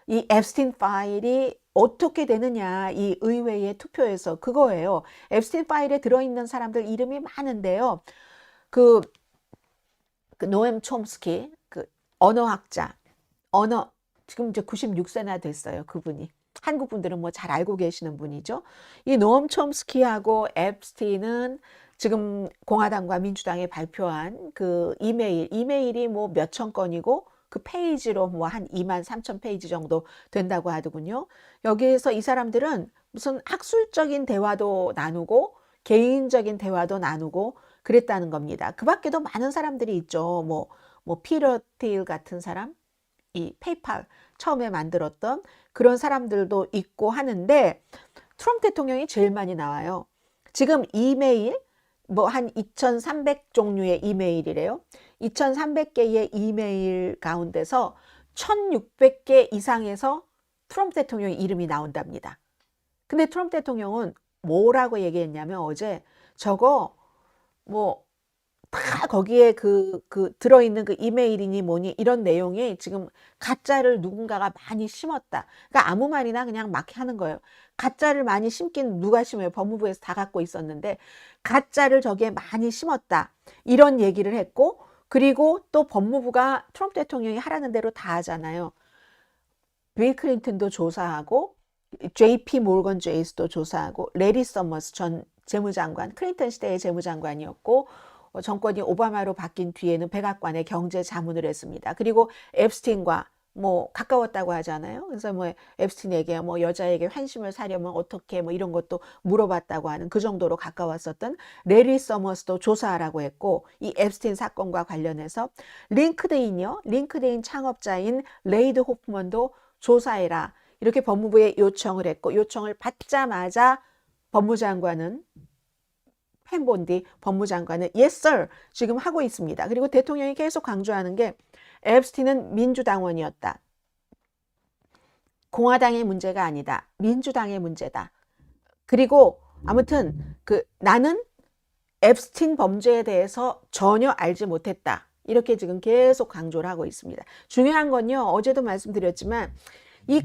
이 앱스틴 파일이 어떻게 되느냐, 이 의회의 투표에서, 그거예요. 앱스틴 파일에 들어있는 사람들 이름이 많은데요. 그 노엠 촘스키, 그 언어학자, 지금 이제 96세나 됐어요, 그분이. 한국 분들은 뭐 잘 알고 계시는 분이죠. 이 노엄 촘스키하고 앱스틴은 지금 공화당과 민주당이 발표한 그 이메일이 뭐 몇천 건이고, 그 페이지로 뭐 한 2만 3천 페이지 정도 된다고 하더군요. 여기에서 이 사람들은 무슨 학술적인 대화도 나누고 개인적인 대화도 나누고 그랬다는 겁니다. 그 밖에도 많은 사람들이 있죠. 뭐 피터 테일 같은 사람, 이 페이팔 처음에 만들었던 그런 사람들도 있고 하는데, 트럼프 대통령이 제일 많이 나와요. 지금 이메일 뭐 한 2,300 종류의 이메일이래요. 2,300개의 이메일 가운데서 1,600개 이상에서 트럼프 대통령의 이름이 나온답니다. 근데 트럼프 대통령은 뭐라고 얘기했냐면, 어제 저거 뭐 다 거기에 그 들어있는 그 이메일이니 뭐니 이런 내용이 지금 가짜를 누군가가 많이 심었다. 그러니까 아무 말이나 그냥 막 하는 거예요. 가짜를 많이 심긴 누가 심어요? 법무부에서 다 갖고 있었는데 가짜를 저기에 많이 심었다, 이런 얘기를 했고, 그리고 또 법무부가 트럼프 대통령이 하라는 대로 다 하잖아요. 빌 클린턴도 조사하고, JP 모건 제이스도 조사하고, 레리 서머스 전 재무장관, 클린턴 시대의 재무장관이었고, 정권이 오바마로 바뀐 뒤에는 백악관에 경제 자문을 했습니다. 그리고 앱스틴과 뭐 가까웠다고 하잖아요. 그래서 뭐 앱스틴에게 뭐 여자에게 환심을 사려면 어떻게 뭐 이런 것도 물어봤다고 하는 그 정도로 가까웠었던 레리 서머스도 조사하라고 했고, 이 앱스틴 사건과 관련해서 링크드인이요. 링크드인 창업자인 레이드 호프먼도 조사해라. 이렇게 법무부에 요청을 했고, 요청을 받자마자 법무장관은 펜본디 법무장관은 Yes, sir. 지금 하고 있습니다. 그리고 대통령이 계속 강조하는 게 앱스틴은 민주당원이었다. 공화당의 문제가 아니다. 민주당의 문제다. 그리고 아무튼 나는 앱스틴 범죄에 대해서 전혀 알지 못했다. 이렇게 지금 계속 강조를 하고 있습니다. 중요한 건요. 어제도 말씀드렸지만 이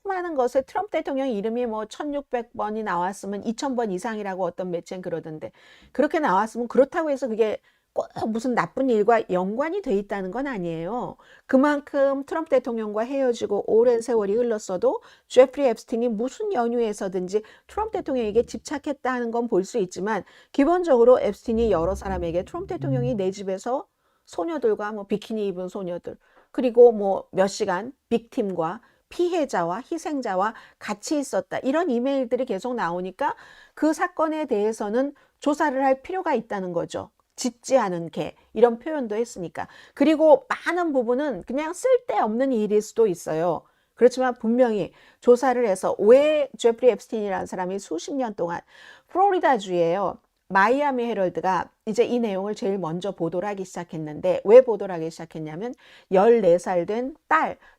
수많은 것에 트럼프 대통령 이름이 뭐 1600번이 나왔으면 2000번 이상이라고 어떤 매체는 그러던데, 그렇게 나왔으면 그렇다고 해서 그게 꼭 무슨 나쁜 일과 연관이 돼 있다는 건 아니에요. 그만큼 트럼프 대통령과 헤어지고 오랜 세월이 흘렀어도 제프리 앱스틴이 무슨 연유에서든지 트럼프 대통령에게 집착했다는 건 볼 수 있지만, 기본적으로 앱스틴이 여러 사람에게 트럼프 대통령이 내 집에서 소녀들과 뭐 비키니 입은 소녀들, 그리고 뭐 몇 시간 빅팀과 피해자와 희생자와 같이 있었다, 이런 이메일들이 계속 나오니까 그 사건에 대해서는 조사를 할 필요가 있다는 거죠. 짖지 않은 개, 이런 표현도 했으니까. 그리고 많은 부분은 그냥 쓸데없는 일일 수도 있어요. 그렇지만 분명히 조사를 해서 왜 제프리 앱스틴이라는 사람이 수십 년 동안 플로리다주예요. 마이애미 헤럴드가 이제 이 내용을 제일 먼저 보도를 하기 시작했는데, 왜 보도를 하기 시작했냐면 14살 된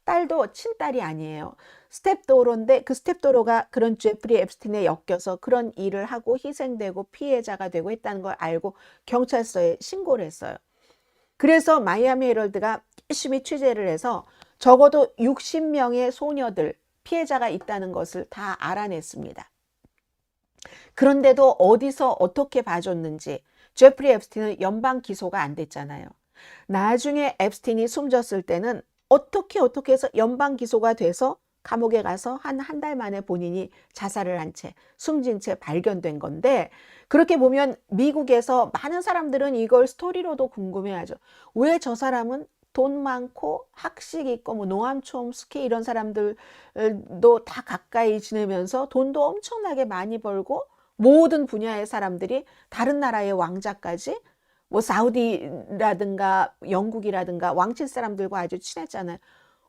딸도 친딸이 아니에요. 스텝도로인데 그 스텝도로가 그런 제프리 앱스틴에 엮여서 그런 일을 하고 희생되고 피해자가 되고 했다는 걸 알고 경찰서에 신고를 했어요. 그래서 마이애미 헤럴드가 열심히 취재를 해서 적어도 60명의 소녀들, 피해자가 있다는 것을 다 알아냈습니다. 그런데도 어디서 어떻게 봐줬는지 제프리 앱스틴은 연방 기소가 안 됐잖아요. 나중에 앱스틴이 숨졌을 때는 어떻게 해서 연방 기소가 돼서 감옥에 가서 한 달 만에 본인이 자살을 한 채, 숨진 채 발견된 건데, 그렇게 보면 미국에서 많은 사람들은 이걸 스토리로도 궁금해하죠. 왜 저 사람은 돈 많고 학식 있고 뭐 노암 촘스키 이런 사람들도 다 가까이 지내면서 돈도 엄청나게 많이 벌고 모든 분야의 사람들이 다른 나라의 왕자까지 뭐 사우디라든가 영국이라든가 왕실 사람들과 아주 친했잖아요.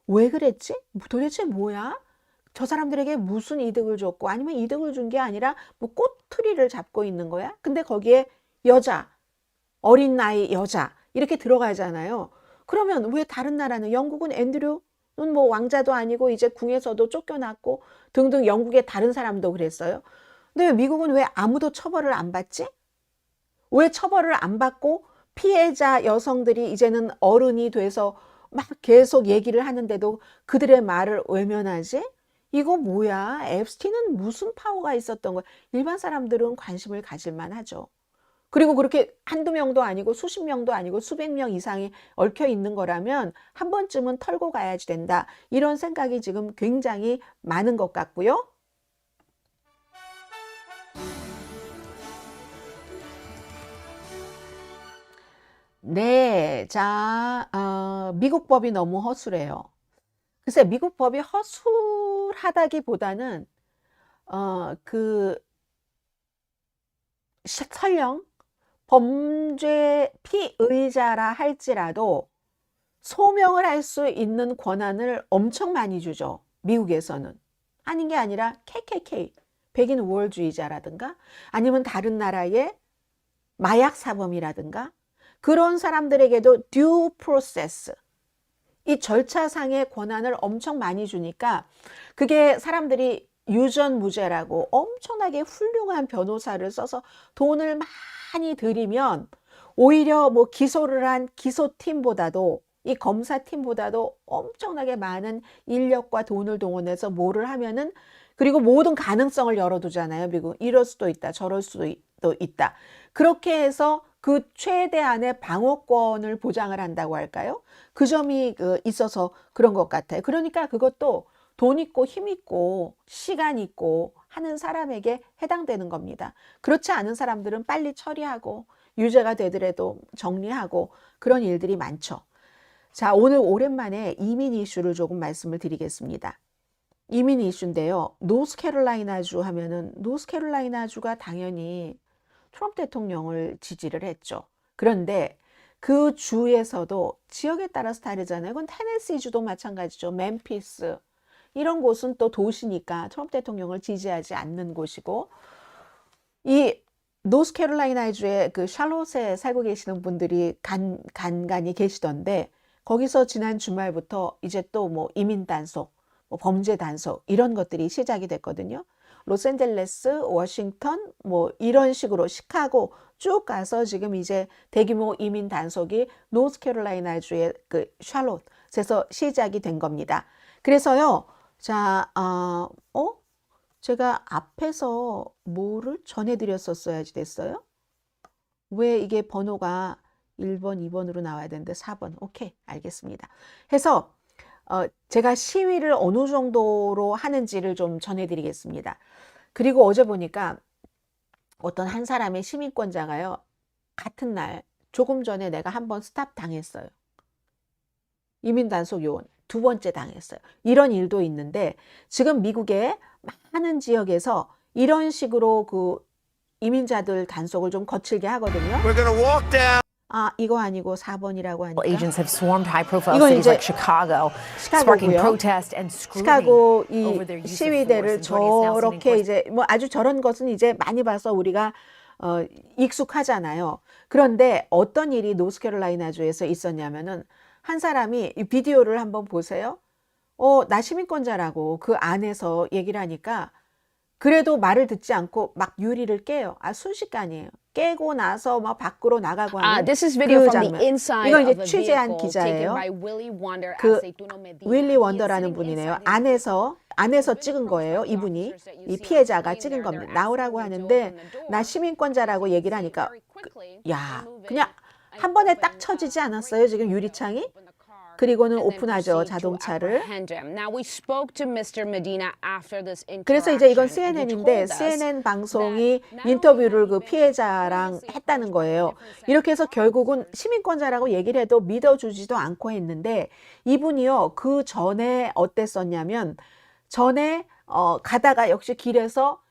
왜 그랬지? 도대체 뭐야? 저 사람들에게 무슨 이득을 줬고, 아니면 이득을 준 게 아니라 뭐 꼬투리를 잡고 있는 거야? 근데 거기에 여자, 어린 나이 여자 이렇게 들어가잖아요. 그러면 왜 다른 나라는, 영국은 앤드류는 뭐 왕자도 아니고 이제 궁에서도 쫓겨났고 등등, 영국의 다른 사람도 그랬어요. 근데 미국은 왜 아무도 처벌을 안 받지? 왜 처벌을 안 받고 피해자 여성들이 이제는 어른이 돼서 막 계속 얘기를 하는데도 그들의 말을 외면하지? 이거 뭐야? 앱스틴은 무슨 파워가 있었던 거야? 일반 사람들은 관심을 가질만 하죠. 그리고 그렇게 한두 명도 아니고 수십 명도 아니고 수백 명 이상이 얽혀 있는 거라면 한 번쯤은 털고 가야지 된다. 이런 생각이 지금 굉장히 많은 것 같고요. 네, 자, 미국 법이 너무 허술해요. 글쎄, 미국 법이 허술하다기보다는 그 설령 범죄 피의자라 할지라도 소명을 할 수 있는 권한을 엄청 많이 주죠. 미국에서는. 아닌 게 아니라 KKK, 백인 우월주의자라든가 아니면 다른 나라의 마약 사범이라든가 그런 사람들에게도 due process, 이 절차상의 권한을 엄청 많이 주니까 그게 사람들이 유전무죄라고 엄청나게 훌륭한 변호사를 써서 돈을 많이 들이면 오히려 뭐 기소를 한 기소팀보다도, 이 검사팀보다도 엄청나게 많은 인력과 돈을 동원해서 뭐를 하면은, 그리고 모든 가능성을 열어두잖아요. 미국 이럴 수도 있다, 저럴 수도 있다. 그렇게 해서 그 최대한의 방어권을 보장을 한다고 할까요? 그 점이 있어서 그런 것 같아요. 그러니까 그것도 돈 있고 힘 있고 시간 있고 하는 사람에게 해당되는 겁니다. 그렇지 않은 사람들은 빨리 처리하고 유죄가 되더라도 정리하고 그런 일들이 많죠. 자, 오늘 오랜만에 이민 이슈를 조금 말씀을 드리겠습니다. 이민 이슈인데요. 노스캐롤라이나주 하면은 노스캐롤라이나주가 당연히 트럼프 대통령을 지지를 했죠. 그런데 그 주에서도 지역에 따라서 다르잖아요. 그건 테네시주도 마찬가지죠. 멤피스 이런 곳은 또 도시니까 트럼프 대통령을 지지하지 않는 곳이고, 이 노스캐롤라이나주의 그 샬롯에 살고 계시는 분들이 간간히 계시던데, 거기서 지난 주말부터 이제 또 뭐 이민 단속, 뭐 범죄 단속 이런 것들이 시작이 됐거든요. 로스앤젤레스, 워싱턴 뭐 이런 식으로 시카고 쭉 가서 지금 이제 대규모 이민 단속이 노스캐롤라이나주의 그 샬롯에서 시작이 된 겁니다. 그래서요, 자, 제가 앞에서 뭐를 전해드렸었어야지 됐어요? 왜 이게 번호가 1번, 2번으로 나와야 되는데 4번. 오케이, 알겠습니다. 해서 제가 시위를 어느 정도로 하는지를 좀 전해드리겠습니다. 그리고 어제 보니까 어떤 한 사람의 시민권자가요, 같은 날 조금 전에 내가 한번 스탑 당했어요. 이민단속 요원 두 번째 당했어요. 이런 일도 있는데 지금 미국의 많은 지역에서 이런 식으로 그 이민자들 단속을 좀 거칠게 하거든요. We're gonna walk down. 아, 이거 아니고 4번이라고 하니까. Agents have swarmed high-profile 이건 cities 이제 like Chicago, sparking 시카고고요. protest and 시카고 scrutiny over 이 their use of force. 시위대를 And joining us now, CNN 저렇게 이제 뭐 아주 저런 것은 이제 많이 봐서 우리가 익숙하잖아요. 그런데 어떤 일이 노스캐롤라이나주에서 있었냐면은 한 사람이 이 비디오를 한번 보세요. 나 시민권자라고 그 안에서 얘기를 하니까 그래도 말을 듣지 않고 막 유리를 깨요. 순식간이에요. 깨고 나서 막 밖으로 나가고 하는 This is video 그 from 장면. the inside 이건 of 이제 a 취재한 vehicle 기자예요. taken by Willy Wonder 그 as they do no Medina. 윌리 He is 원더라는 sitting 분이네요. inside his 안에서 찍은 거예요. 이분이 이 피해자가 찍은 겁니다. 나오라고 하는데 나 시민권자라고 얘기를 하니까 야, 그냥 한 번에 딱 쳐지지 않았어요. 지금 유리창이. 그리고는 오픈하죠, 자동차를. 그래서 이제 이건 CNN인데 CNN 방송이 인터뷰를 그 피해자랑 했다는 거예요. 이렇게 해서 결국은 시민권자라고 얘기를 해도 믿어주지도 않고 했는데, 이분이요, 그 전에 어땠었냐면 전에 가다가 역시 길에서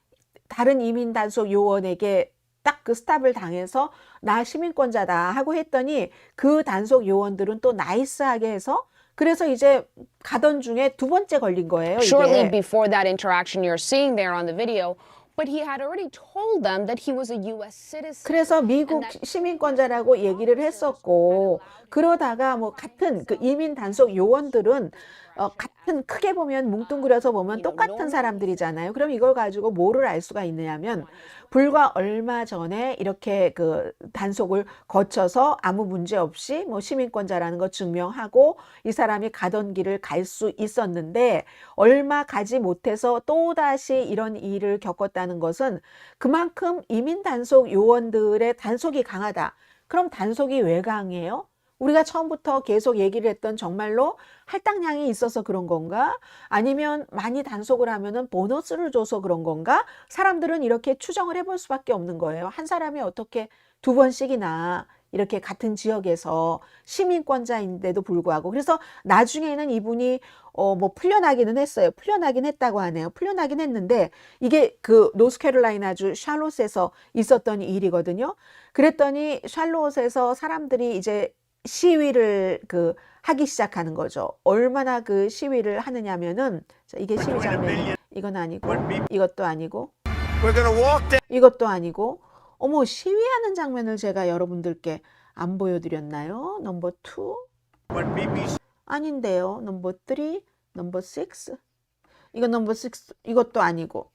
다른 이민 단속 요원에게 딱 그 스탑을 당해서 나 시민권자다 하고 했더니 그 단속 요원들은 또 나이스하게 해서, 그래서 이제 가던 중에 두 번째 걸린 거예요. Shortly 이게. before that interaction you're seeing there on the video, but he had already told them that he was a U.S. citizen. 그래서 미국 시민권자라고 얘기를 했었고, 그러다가 뭐 같은 그 이민 단속 요원들은 같은, 크게 보면 뭉뚱그려서 보면 똑같은 사람들이잖아요. 그럼 이걸 가지고 뭐를 알 수가 있느냐면, 불과 얼마 전에 이렇게 그 단속을 거쳐서 아무 문제 없이 뭐 시민권자라는 거 증명하고 이 사람이 가던 길을 갈 수 있었는데, 얼마 가지 못해서 또다시 이런 일을 겪었다는 것은 그만큼 이민 단속 요원들의 단속이 강하다. 그럼 단속이 왜 강해요? 우리가 처음부터 계속 얘기를 했던 정말로 할당량이 있어서 그런 건가? 아니면 많이 단속을 하면은 보너스를 줘서 그런 건가? 사람들은 이렇게 추정을 해볼 수밖에 없는 거예요. 한 사람이 어떻게 두 번씩이나 이렇게 같은 지역에서 시민권자인데도 불구하고. 그래서 나중에는 이분이 뭐 풀려나기는 했어요. 풀려나긴 했다고 하네요. 풀려나긴 했는데 이게 그 노스캐롤라이나주 샬롯에서 있었던 일이거든요. 그랬더니 샬롯에서 사람들이 이제 시위를 하기 시작하는 거죠. 얼마나 그 시위를 하느냐면은, 자, 이게 시위 장면, 이건 아니고, 이것도 아니고, We're gonna walk down. 이것도 아니고, 어머, 시위하는 장면을 제가 여러분들께 안 보여드렸나요? 넘버 2? When BBC 아닌데요. 넘버 3, 넘버 6? 이거 넘버 6, 이것도 아니고.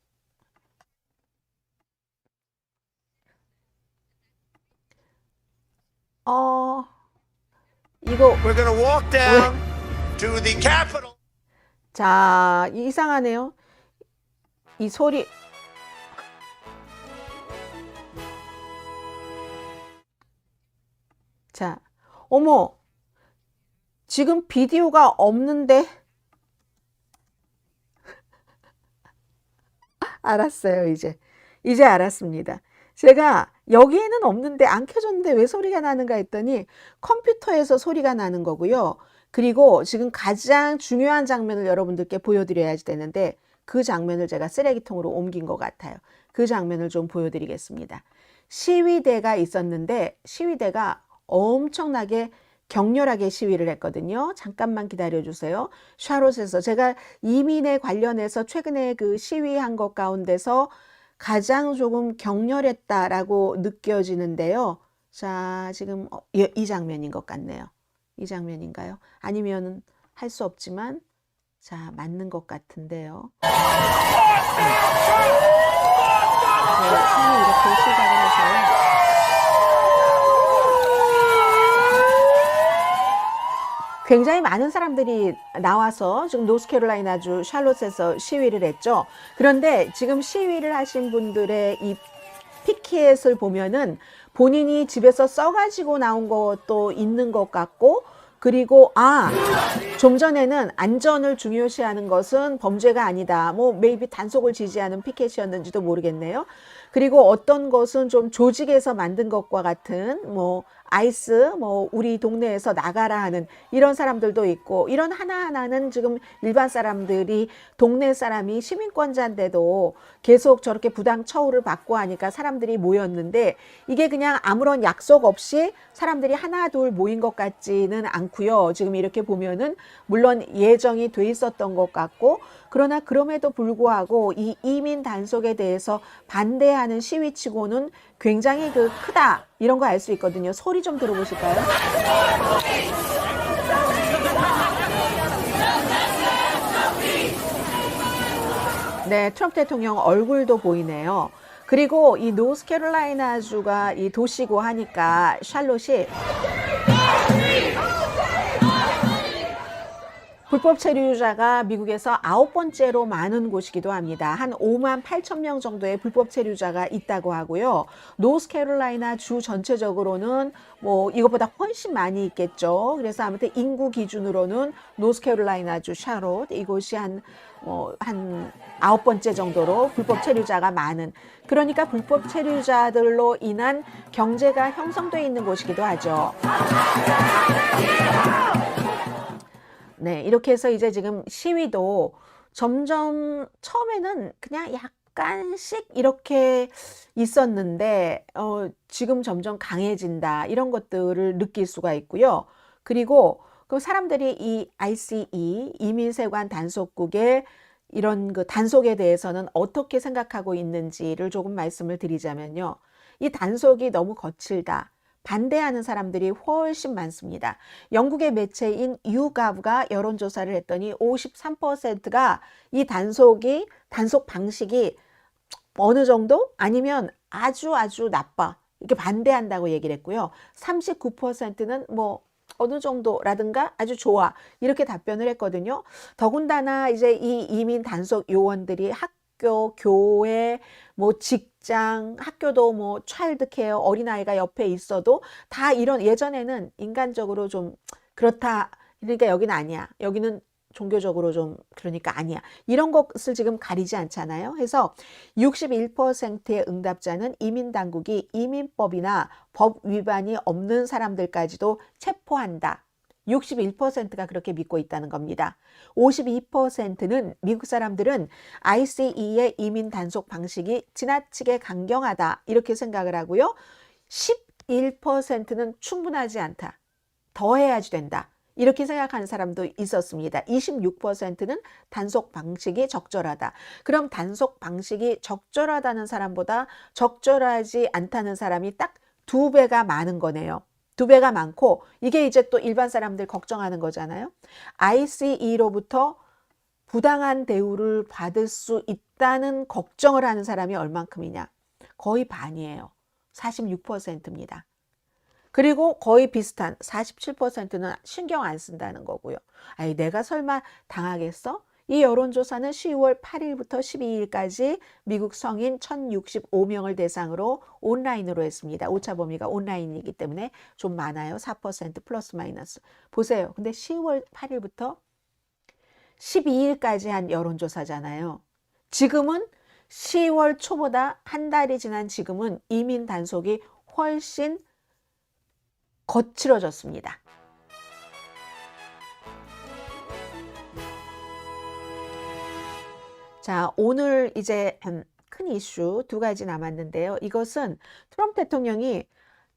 이거, we're gonna walk down to the Capitol. 자, 이상하네요. 이 소리. 자, 어머, 지금 비디오가 없는데. 알았어요, 이제 알았습니다. 제가 여기에는 없는데 안 켜졌는데 왜 소리가 나는가 했더니 컴퓨터에서 소리가 나는 거고요. 그리고 지금 가장 중요한 장면을 여러분들께 보여드려야 되는데 그 장면을 제가 쓰레기통으로 옮긴 것 같아요. 그 장면을 좀 보여드리겠습니다. 시위대가 있었는데 시위대가 엄청나게 격렬하게 시위를 했거든요. 잠깐만 기다려주세요. 샤롯에서 제가 이민에 관련해서 최근에 그 시위한 것 가운데서 가장 조금 격렬했다라고 느껴지는데요. 자, 지금 이 장면인 것 같네요. 이 장면인가요? 아니면 할 수 없지만 자, 맞는 것 같은데요. 네, 처음에 이렇게 시작을 해서요. 굉장히 많은 사람들이 나와서 지금 노스캐롤라이나주 샬롯에서 시위를 했죠. 그런데 지금 시위를 하신 분들의 이 피켓을 보면은 본인이 집에서 써가지고 나온 것도 있는 것 같고, 그리고 좀 전에는 안전을 중요시하는 것은 범죄가 아니다. 뭐 maybe 단속을 지지하는 피켓이었는지도 모르겠네요. 그리고 어떤 것은 좀 조직에서 만든 것과 같은 뭐 아이스 뭐 우리 동네에서 나가라 하는 이런 사람들도 있고, 이런 하나하나는 지금 일반 사람들이 동네 사람이 시민권자인데도 계속 저렇게 부당 처우를 받고 하니까 사람들이 모였는데, 이게 그냥 아무런 약속 없이 사람들이 하나 둘 모인 것 같지는 않고요. 지금 이렇게 보면은 물론 예정이 돼 있었던 것 같고, 그러나 그럼에도 불구하고 이 이민 단속에 대해서 반대하는 시위치고는 굉장히 크다, 이런 거 알 수 있거든요. 소리 좀 들어보실까요? 네, 트럼프 대통령 얼굴도 보이네요. 그리고 이 노스캐롤라이나주가 이 도시고 하니까 샬롯이 불법 체류자가 미국에서 9번째로 많은 곳이기도 합니다. 한 5만 8천 명 정도의 불법 체류자가 있다고 하고요. 노스캐롤라이나 주 전체적으로는 뭐 이것보다 훨씬 많이 있겠죠. 그래서 아무튼 인구 기준으로는 노스캐롤라이나 주 샤롯 이곳이 한 9번째 정도로 불법 체류자가 많은, 그러니까 불법 체류자들로 인한 경제가 형성되어 있는 곳이기도 하죠. 네, 이렇게 해서 이제 지금 시위도 점점 처음에는 그냥 약간씩 이렇게 있었는데 지금 점점 강해진다, 이런 것들을 느낄 수가 있고요. 그리고 그 사람들이 이 ICE 이민세관 단속국의 이런 단속에 대해서는 어떻게 생각하고 있는지를 조금 말씀을 드리자면요. 이 단속이 너무 거칠다, 반대하는 사람들이 훨씬 많습니다. 영국의 매체인 YouGov가 여론조사를 했더니 53%가 이 단속 방식이 어느 정도 아니면 아주 나빠, 이렇게 반대한다고 얘기를 했고요. 39%는 뭐 어느 정도라든가 아주 좋아, 이렇게 답변을 했거든요. 더군다나 이제 이 이민 단속 요원들이 학교, 교회, 뭐 직장, 학교도 뭐 차일드 케어, 어린아이가 옆에 있어도 다 이런, 예전에는 인간적으로 좀 그렇다, 그러니까 여기는 아니야, 여기는 종교적으로 좀 그러니까 아니야, 이런 것을 지금 가리지 않잖아요. 해서 61%의 응답자는 이민당국이 이민법이나 법 위반이 없는 사람들까지도 체포한다, 61%가 그렇게 믿고 있다는 겁니다. 52%는 미국 사람들은 ICE의 이민 단속 방식이 지나치게 강경하다, 이렇게 생각을 하고요. 11%는 충분하지 않다, 더 해야지 된다, 이렇게 생각하는 사람도 있었습니다. 26%는 단속 방식이 적절하다. 그럼 단속 방식이 적절하다는 사람보다 적절하지 않다는 사람이 딱 2배가 많은 거네요. 2배가 많고, 이게 이제 또 일반 사람들 걱정하는 거잖아요. ICE로부터 부당한 대우를 받을 수 있다는 걱정을 하는 사람이 얼만큼이냐? 거의 반이에요. 46%입니다. 그리고 거의 비슷한 47%는 신경 안 쓴다는 거고요. 아니, 내가 설마 당하겠어? 이 여론조사는 10월 8일부터 12일까지 미국 성인 1065명을 대상으로 온라인으로 했습니다. 오차 범위가 온라인이기 때문에 좀 많아요. 4% 플러스 마이너스. 보세요. 근데 10월 8일부터 12일까지 한 여론조사잖아요. 지금은 10월 초보다 한 달이 지난 지금은 이민 단속이 훨씬 거칠어졌습니다. 자, 오늘 이제 큰 이슈 두 가지 남았는데요. 이것은 트럼프 대통령이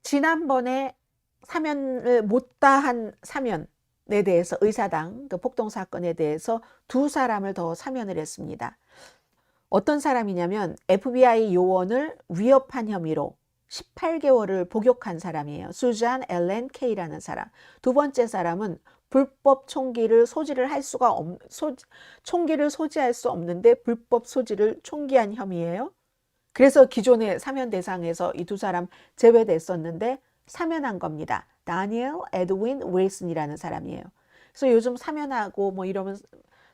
지난번에 사면을 못다한 사면에 대해서 의사당 그 폭동 사건에 대해서 두 사람을 더 사면을 했습니다. 어떤 사람이냐면 FBI 요원을 위협한 혐의로 18개월을 복역한 사람이에요. 수잔 앨런 케이라는 사람. 두 번째 사람은 불법 총기를 총기를 소지할 수 없는데 불법 소지를 총기한 혐의예요. 그래서 기존의 사면 대상에서 이 두 사람 제외됐었는데 사면한 겁니다. 다니엘 에드윈 윌슨이라는 사람이에요. 그래서 요즘 사면하고 뭐 이러면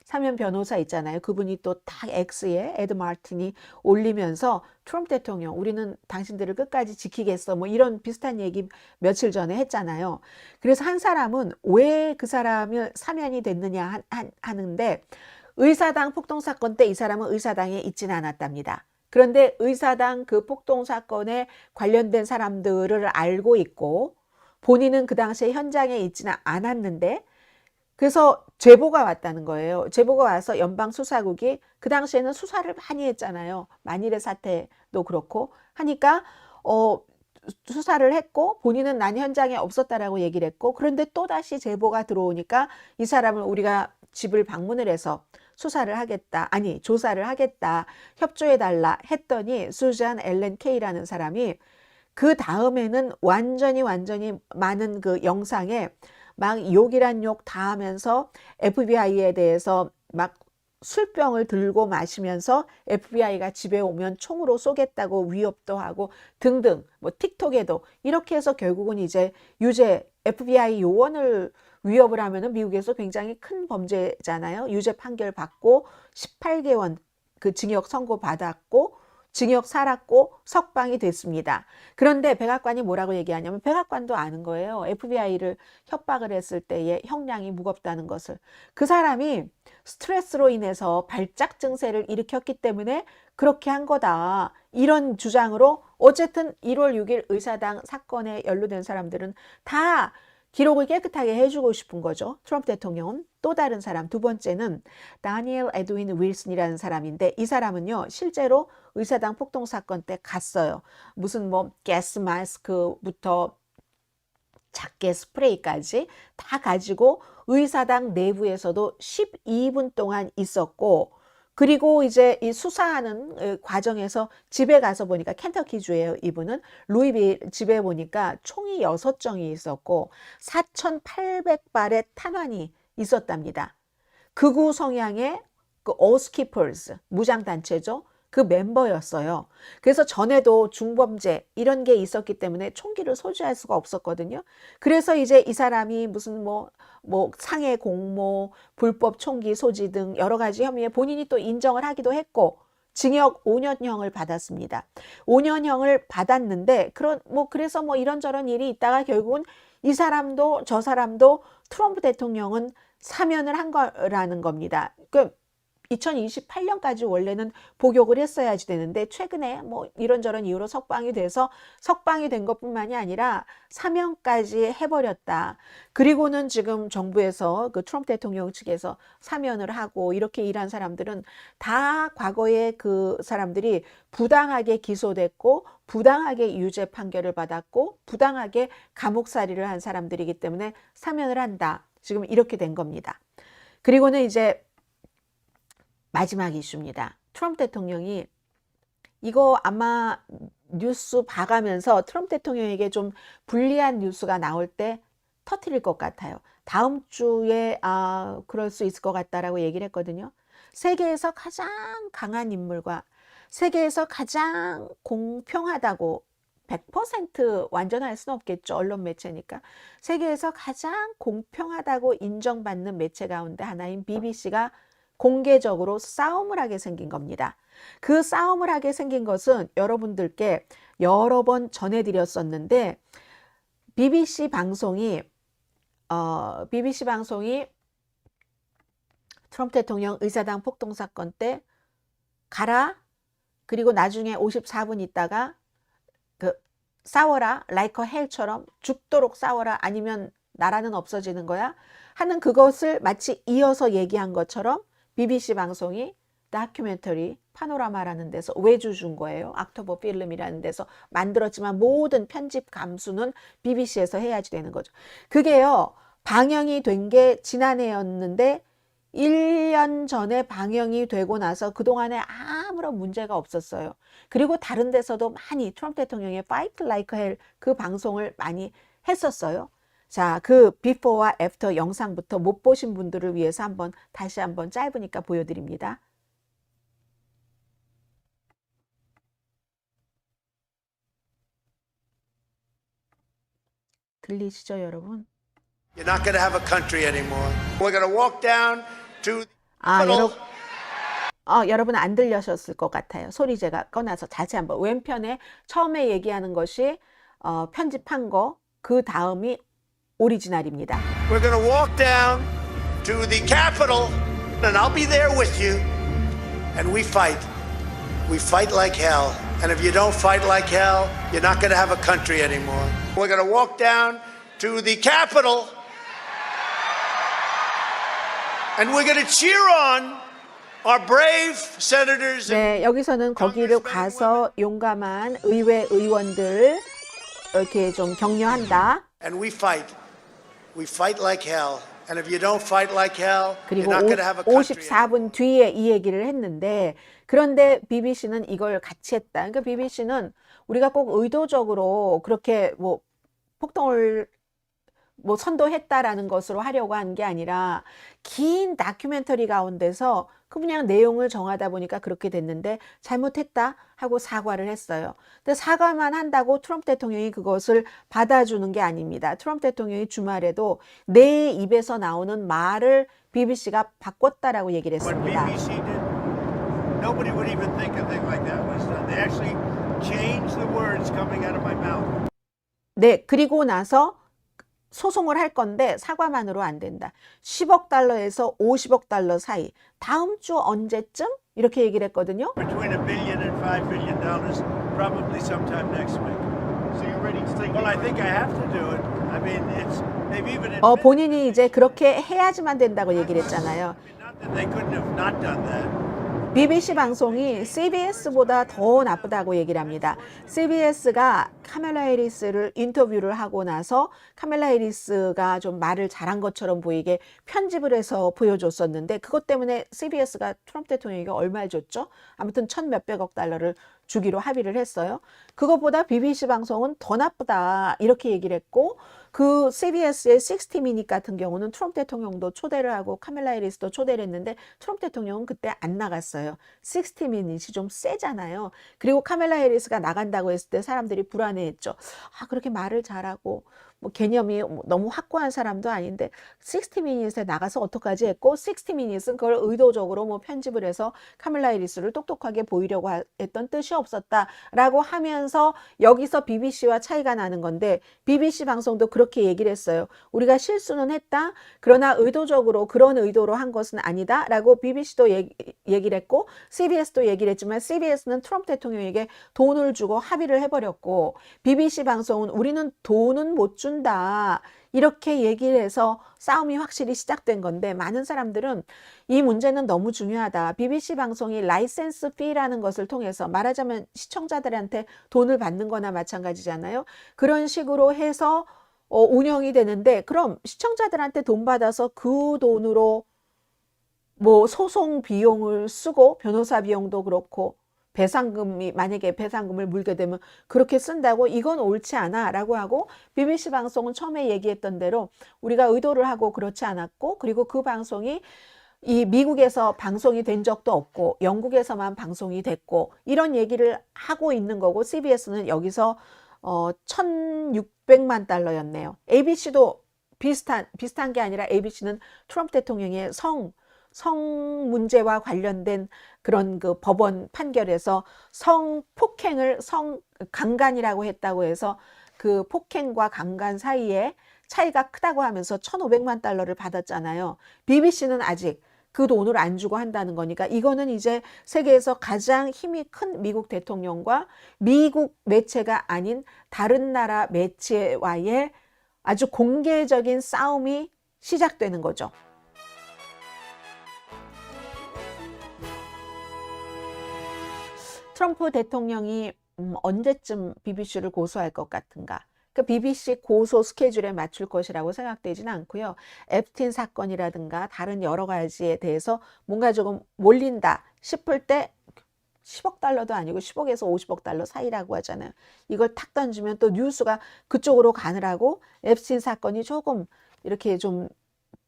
사면 변호사 있잖아요. 그분이 또 딱 X에 에드 마틴이 올리면서 트럼프 대통령 우리는 당신들을 끝까지 지키겠어 뭐 이런 비슷한 얘기 며칠 전에 했잖아요. 그래서 한 사람은 왜 그 사람이 사면이 됐느냐 하는데 의사당 폭동 사건 때 이 사람은 의사당에 있지는 않았답니다. 그런데 의사당 그 폭동 사건에 관련된 사람들을 알고 있고 본인은 그 당시에 현장에 있지는 않았는데 그래서 제보가 왔다는 거예요. 제보가 와서 연방수사국이 그 당시에는 수사를 많이 했잖아요. 만일의 사태도 그렇고 하니까 수사를 했고 본인은 난 현장에 없었다라고 얘기를 했고 그런데 또다시 제보가 들어오니까 이 사람을 우리가 집을 방문을 해서 조사를 하겠다, 협조해달라 했더니 수잔 앨런 케이라는 사람이 그 다음에는 완전히 많은 그 영상에 막 욕이란 욕 다 하면서 FBI에 대해서 막 술병을 들고 마시면서 FBI가 집에 오면 총으로 쏘겠다고 위협도 하고 등등 뭐 틱톡에도 이렇게 해서 결국은 이제 유죄 FBI 요원을 위협을 하면은 미국에서 굉장히 큰 범죄잖아요. 유죄 판결 받고 18개월 그 징역 선고 받았고 징역 살았고 석방이 됐습니다. 그런데 백악관이 뭐라고 얘기하냐면 백악관도 아는 거예요. FBI를 협박을 했을 때의 형량이 무겁다는 것을. 그 사람이 스트레스로 인해서 발작 증세를 일으켰기 때문에 그렇게 한 거다. 이런 주장으로 어쨌든 1월 6일 의사당 사건에 연루된 사람들은 다 기록을 깨끗하게 해주고 싶은 거죠. 트럼프 대통령은. 또 다른 사람, 두 번째는 다니엘 에드윈 윌슨이라는 사람인데 이 사람은요 실제로 의사당 폭동 사건 때 갔어요. 무슨 뭐 가스 마스크부터 작게 스프레이까지 다 가지고 의사당 내부에서도 12분 동안 있었고 그리고 이제 이 수사하는 과정에서 집에 가서 보니까 켄터키주예요. 이분은 루이빌 집에 보니까 총이 6정이 있었고 4,800발의 탄환이 있었답니다. 극우 성향의 그 어스키퍼스 무장단체죠. 그 멤버였어요. 그래서 전에도 중범죄 이런 게 있었기 때문에 총기를 소지할 수가 없었거든요. 그래서 이제 이 사람이 무슨 뭐 상해 공모, 불법 총기 소지 등 여러 가지 혐의에 본인이 또 인정을 하기도 했고 징역 5년형을 받았습니다. 5년형을 받았는데 그래서 뭐 이런저런 일이 있다가 결국은 이 사람도 저 사람도 트럼프 대통령은 사면을 한 거라는 겁니다. 2028년까지 원래는 복역을 했어야지 되는데 최근에 뭐 이런저런 이유로 석방이 돼서 석방이 된 것뿐만이 아니라 사면까지 해버렸다. 그리고는 지금 정부에서 그 트럼프 대통령 측에서 사면을 하고 이렇게 일한 사람들은 다 과거에 그 사람들이 부당하게 기소됐고 부당하게 유죄 판결을 받았고 부당하게 감옥살이를 한 사람들이기 때문에 사면을 한다. 지금 이렇게 된 겁니다. 그리고는 이제 마지막 이슈입니다. 트럼프 대통령이 이거 아마 뉴스 봐가면서 트럼프 대통령에게 좀 불리한 뉴스가 나올 때 터뜨릴 것 같아요. 다음 주에 그럴 수 있을 것 같다라고 얘기를 했거든요. 세계에서 가장 강한 인물과 세계에서 가장 공평하다고 100% 완전할 수는 없겠죠. 언론 매체니까. 세계에서 가장 공평하다고 인정받는 매체 가운데 하나인 BBC가 공개적으로 싸움을 하게 생긴 겁니다. 그 싸움을 하게 생긴 것은 여러분들께 여러 번 전해드렸었는데 BBC 방송이 트럼프 대통령 의사당 폭동 사건 때 가라 그리고 나중에 54분 있다가 싸워라 like a hell처럼 죽도록 싸워라 아니면 나라는 없어지는 거야 하는 그것을 마치 이어서 얘기한 것처럼 BBC 방송이 다큐멘터리 파노라마라는 데서 외주 준 거예요. 악토버 필름이라는 데서 만들었지만 모든 편집 감수는 BBC에서 해야지 되는 거죠. 그게요. 방영이 된 게 지난해였는데 1년 전에 방영이 되고 나서 그동안에 아무런 문제가 없었어요. 그리고 다른 데서도 많이 트럼프 대통령의 Fight Like Hell 그 방송을 많이 했었어요. 자, 그 비포와 애프터 영상부터 못 보신 분들을 위해서 다시 한번 짧으니까 보여드립니다. 들리시죠, 여러분? You're not going to have a country anymore. We're going to walk down to the 아, Capitol. 여러분 안 들려셨을 것 같아요. 소리 제가 꺼놔서 다시 한번. 왼편에 처음에 얘기하는 것이 편집한 거, 그 다음이 오리지널입니다. We're going to walk down to the Capitol, and I'll be there with you. And we fight. We fight like hell. And if you don't fight like hell, you're not going to have a country anymore. We're going to walk down to the Capitol, and we're going to cheer on our brave senators. 네, 여기서는 거기를 가서 용감한 의회 의원들 이렇게 좀 격려한다. And we fight. We fight like hell. And if you don't fight like hell, you're 그리고 not going to have a country. 54분 뒤에 이 얘기를 했는데, 그런데 BBC는 이걸 같이 했다. 그러니까 BBC는 우리가 꼭 의도적으로 그렇게 뭐 폭동을 뭐 선도했다라는 것으로 하려고 한 게 아니라 긴 다큐멘터리 가운데서 그냥 내용을 정하다 보니까 그렇게 됐는데 잘못했다 하고 사과를 했어요. 근데 사과만 한다고 트럼프 대통령이 그것을 받아주는 게 아닙니다. 트럼프 대통령이 주말에도 내 입에서 나오는 말을 BBC가 바꿨다라고 얘기를 What 했습니다. BBC did, nobody would even think a thing like that was done. They actually changed the words coming out of my mouth. 네, 그리고 나서 소송을 할 건데 사과만으로 안 된다. 10억 달러에서 50억 달러 사이. 다음 주 언제쯤? 이렇게 얘기를 했거든요. Between $1 billion and $5 billion, probably sometime next week. So you're ready to take? Well, I think I have to do it. I mean, they've even admitted 본인이 이제 그렇게 해야지만 된다고 얘기를 했잖아요. not that they couldn't have not done that. BBC 방송이 CBS보다 더 나쁘다고 얘기를 합니다. CBS가 카멜라 해리스를 인터뷰를 하고 나서 카멜라 해리스가 좀 말을 잘한 것처럼 보이게 편집을 해서 보여줬었는데, 그것 때문에 CBS가 트럼프 대통령에게 얼마를 줬죠? 아무튼 1,몇백억 달러를 주기로 합의를 했어요. 그것보다 BBC 방송은 더 나쁘다 이렇게 얘기를 했고, 그 CBS의 60 Minute 같은 경우는 트럼프 대통령도 초대를 하고 카멜라 해리스도 초대를 했는데 트럼프 대통령은 그때 안 나갔어요. 60 Minute이 좀 세잖아요. 그리고 카멜라 해리스가 나간다고 했을 때 사람들이 불안해했죠. 아, 그렇게 말을 잘하고 뭐 개념이 너무 확고한 사람도 아닌데 60 Minutes에 나가서 어떡하지 했고, 60 Minutes은 그걸 의도적으로 뭐 편집을 해서 카멜라 해리스를 똑똑하게 보이려고 했던 뜻이 없었다라고 하면서 여기서 BBC와 차이가 나는 건데, BBC 방송도 그렇게 얘기를 했어요. 우리가 실수는 했다. 그러나 의도적으로 그런 의도로 한 것은 아니다 라고 BBC도 얘기를 했고 CBS도 얘기를 했지만, CBS는 트럼프 대통령에게 돈을 주고 합의를 해버렸고, BBC 방송은 우리는 돈은 못 준다 이렇게 얘기를 해서 싸움이 확실히 시작된 건데, 많은 사람들은 이 문제는 너무 중요하다. BBC 방송이 라이센스 피라는 것을 통해서, 말하자면 시청자들한테 돈을 받는 거나 마찬가지잖아요. 그런 식으로 해서 운영이 되는데, 그럼 시청자들한테 돈 받아서 그 돈으로 뭐 소송 비용을 쓰고, 변호사 비용도 그렇고 배상금이, 만약에 배상금을 물게 되면 그렇게 쓴다고, 이건 옳지 않아 라고 하고, BBC 방송은 처음에 얘기했던 대로 우리가 의도를 하고 그렇지 않았고, 그리고 그 방송이 이 미국에서 방송이 된 적도 없고 영국에서만 방송이 됐고 이런 얘기를 하고 있는 거고, CBS는 여기서 1,600만 달러였네요. ABC도 비슷한 게 아니라 ABC는 트럼프 대통령의 성 문제와 관련된 그런 그 법원 판결에서 성폭행을 강간이라고 했다고 해서 그 폭행과 강간 사이에 차이가 크다고 하면서 1,500만 달러를 받았잖아요. BBC는 아직 그 돈을 안 주고 한다는 거니까, 이거는 이제 세계에서 가장 힘이 큰 미국 대통령과 미국 매체가 아닌 다른 나라 매체와의 아주 공개적인 싸움이 시작되는 거죠. 트럼프 대통령이 언제쯤 BBC를 고소할 것 같은가? 그 BBC 고소 스케줄에 맞출 것이라고 생각되지는 않고요. 앱스틴 사건이라든가 다른 여러 가지에 대해서 뭔가 조금 몰린다 싶을 때 10억 달러도 아니고 10억에서 50억 달러 사이라고 하잖아요. 이걸 탁 던지면 또 뉴스가 그쪽으로 가느라고 앱스틴 사건이 조금 이렇게 좀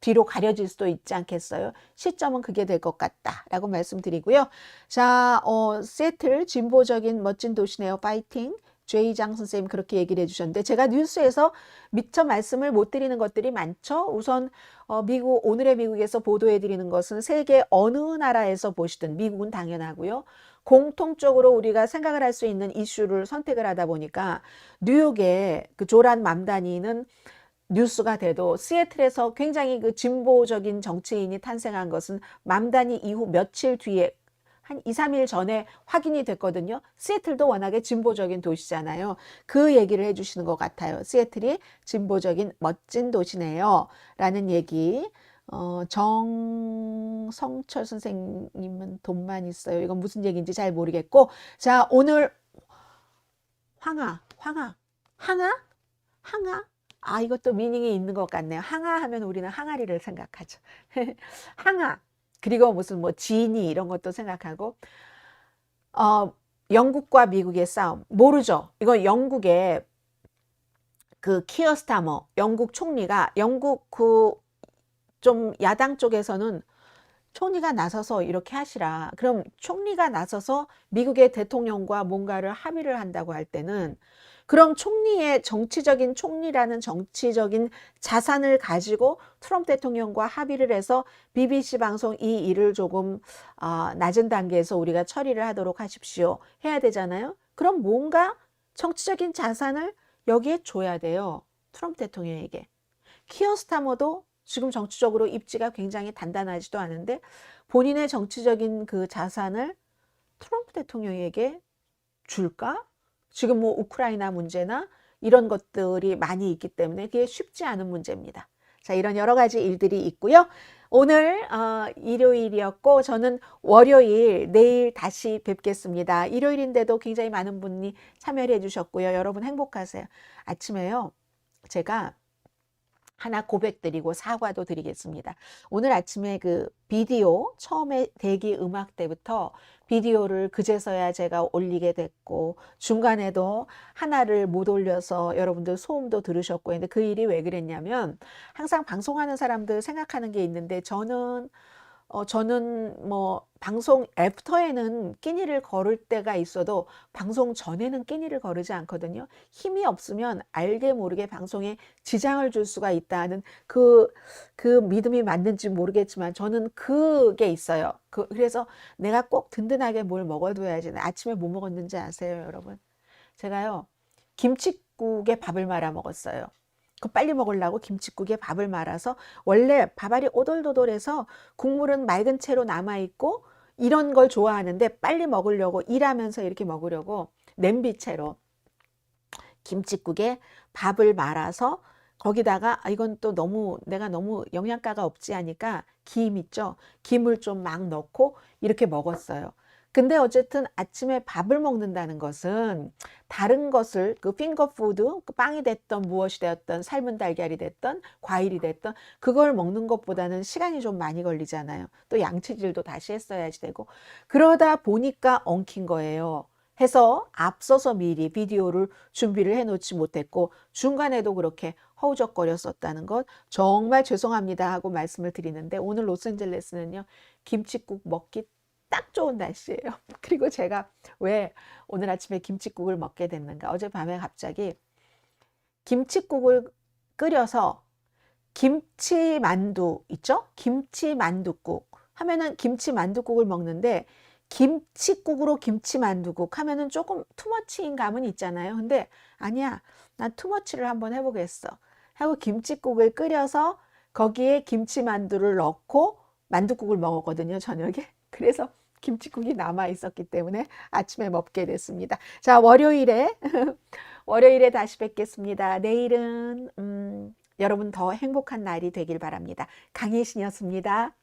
뒤로 가려질 수도 있지 않겠어요? 시점은 그게 될 것 같다라고 말씀드리고요. 자, 시애틀 진보적인 멋진 도시네요. 파이팅. 죄이장 선생님 그렇게 얘기를 해주셨는데 제가 뉴스에서 미처 말씀을 못 드리는 것들이 많죠. 우선 미국 오늘의 미국에서 보도해드리는 것은 세계 어느 나라에서 보시든 미국은 당연하고요. 공통적으로 우리가 생각을 할 수 있는 이슈를 선택을 하다 보니까 뉴욕의 그 조란 맘다니는 뉴스가 돼도 시애틀에서 굉장히 그 진보적인 정치인이 탄생한 것은 맘다니 이후 며칠 뒤에 한 2, 3일 전에 확인이 됐거든요. 시애틀도 워낙에 진보적인 도시잖아요. 그 얘기를 해주시는 것 같아요. 시애틀이 진보적인 멋진 도시네요. 라는 얘기. 정성철 선생님은 돈만 있어요. 이건 무슨 얘기인지 잘 모르겠고. 자, 오늘 항아. 아, 이것도 미닝이 있는 것 같네요. 항아 하면 우리는 항아리를 생각하죠. 항아. 그리고 무슨 뭐 지니 이런 것도 생각하고 영국과 미국의 싸움 모르죠. 이거 영국의 그 키어 스타머 영국 총리가 영국 그 좀 야당 쪽에서는 총리가 나서서 이렇게 하시라. 그럼 총리가 나서서 미국의 대통령과 뭔가를 합의를 한다고 할 때는 그럼 총리의 정치적인 총리라는 정치적인 자산을 가지고 트럼프 대통령과 합의를 해서 BBC 방송 이 일을 조금 낮은 단계에서 우리가 처리를 하도록 하십시오. 해야 되잖아요. 그럼 뭔가 정치적인 자산을 여기에 줘야 돼요. 트럼프 대통령에게. 키어 스타머도 지금 정치적으로 입지가 굉장히 단단하지도 않은데 본인의 정치적인 그 자산을 트럼프 대통령에게 줄까? 지금 뭐 우크라이나 문제나 이런 것들이 많이 있기 때문에 그게 쉽지 않은 문제입니다. 자, 이런 여러 가지 일들이 있고요. 오늘 일요일이었고 저는 월요일 내일 다시 뵙겠습니다. 일요일인데도 굉장히 많은 분이 참여를 해주셨고요. 여러분 행복하세요. 아침에요. 제가 하나 고백드리고 사과도 드리겠습니다. 오늘 아침에 그 비디오 처음에 대기 음악 때부터 비디오를 그제서야 제가 올리게 됐고 중간에도 하나를 못 올려서 여러분들 소음도 들으셨고 근데 그 일이 왜 그랬냐면 항상 방송하는 사람들 생각하는 게 있는데 저는 뭐 방송 애프터에는 끼니를 걸을 때가 있어도 방송 전에는 끼니를 거르지 않거든요. 힘이 없으면 알게 모르게 방송에 지장을 줄 수가 있다는 그 믿음이 맞는지 모르겠지만 저는 그게 있어요. 그래서 내가 꼭 든든하게 뭘 먹어둬야지. 아침에 뭐 먹었는지 아세요, 여러분? 제가요, 김칫국에 밥을 말아 먹었어요. 그 빨리 먹으려고 김칫국에 밥을 말아서 원래 밥알이 오돌도돌해서 국물은 맑은 채로 남아있고 이런 걸 좋아하는데 빨리 먹으려고 일하면서 이렇게 먹으려고 냄비채로 김칫국에 밥을 말아서 거기다가 이건 또 내가 너무 영양가가 없지 하니까 김 있죠? 김을 좀 막 넣고 이렇게 먹었어요. 근데 어쨌든 아침에 밥을 먹는다는 것은 다른 것을 그 핑거푸드, 그 빵이 됐던 무엇이 되었던 삶은 달걀이 됐던 과일이 됐던 그걸 먹는 것보다는 시간이 좀 많이 걸리잖아요. 또 양치질도 다시 했어야지 되고 그러다 보니까 엉킨 거예요. 해서 앞서서 미리 비디오를 준비를 해놓지 못했고 중간에도 그렇게 허우적거렸었다는 것 정말 죄송합니다 하고 말씀을 드리는데 오늘 로스앤젤레스는요 김칫국 먹기 딱 좋은 날씨예요. 그리고 제가 왜 오늘 아침에 김칫국을 먹게 됐는가? 어젯밤에 갑자기 김칫국을 끓여서 김치만두 있죠? 김치만두국 하면은 김치만두국을 먹는데 김칫국으로 김치만두국 하면은 조금 투머치인 감은 있잖아요. 근데 아니야. 난 투머치를 한번 해보겠어. 하고 김칫국을 끓여서 거기에 김치만두를 넣고 만두국을 먹었거든요. 저녁에. 그래서 김칫국이 남아 있었기 때문에 아침에 먹게 됐습니다. 자, 월요일에 다시 뵙겠습니다. 내일은 여러분 더 행복한 날이 되길 바랍니다. 강혜신이었습니다.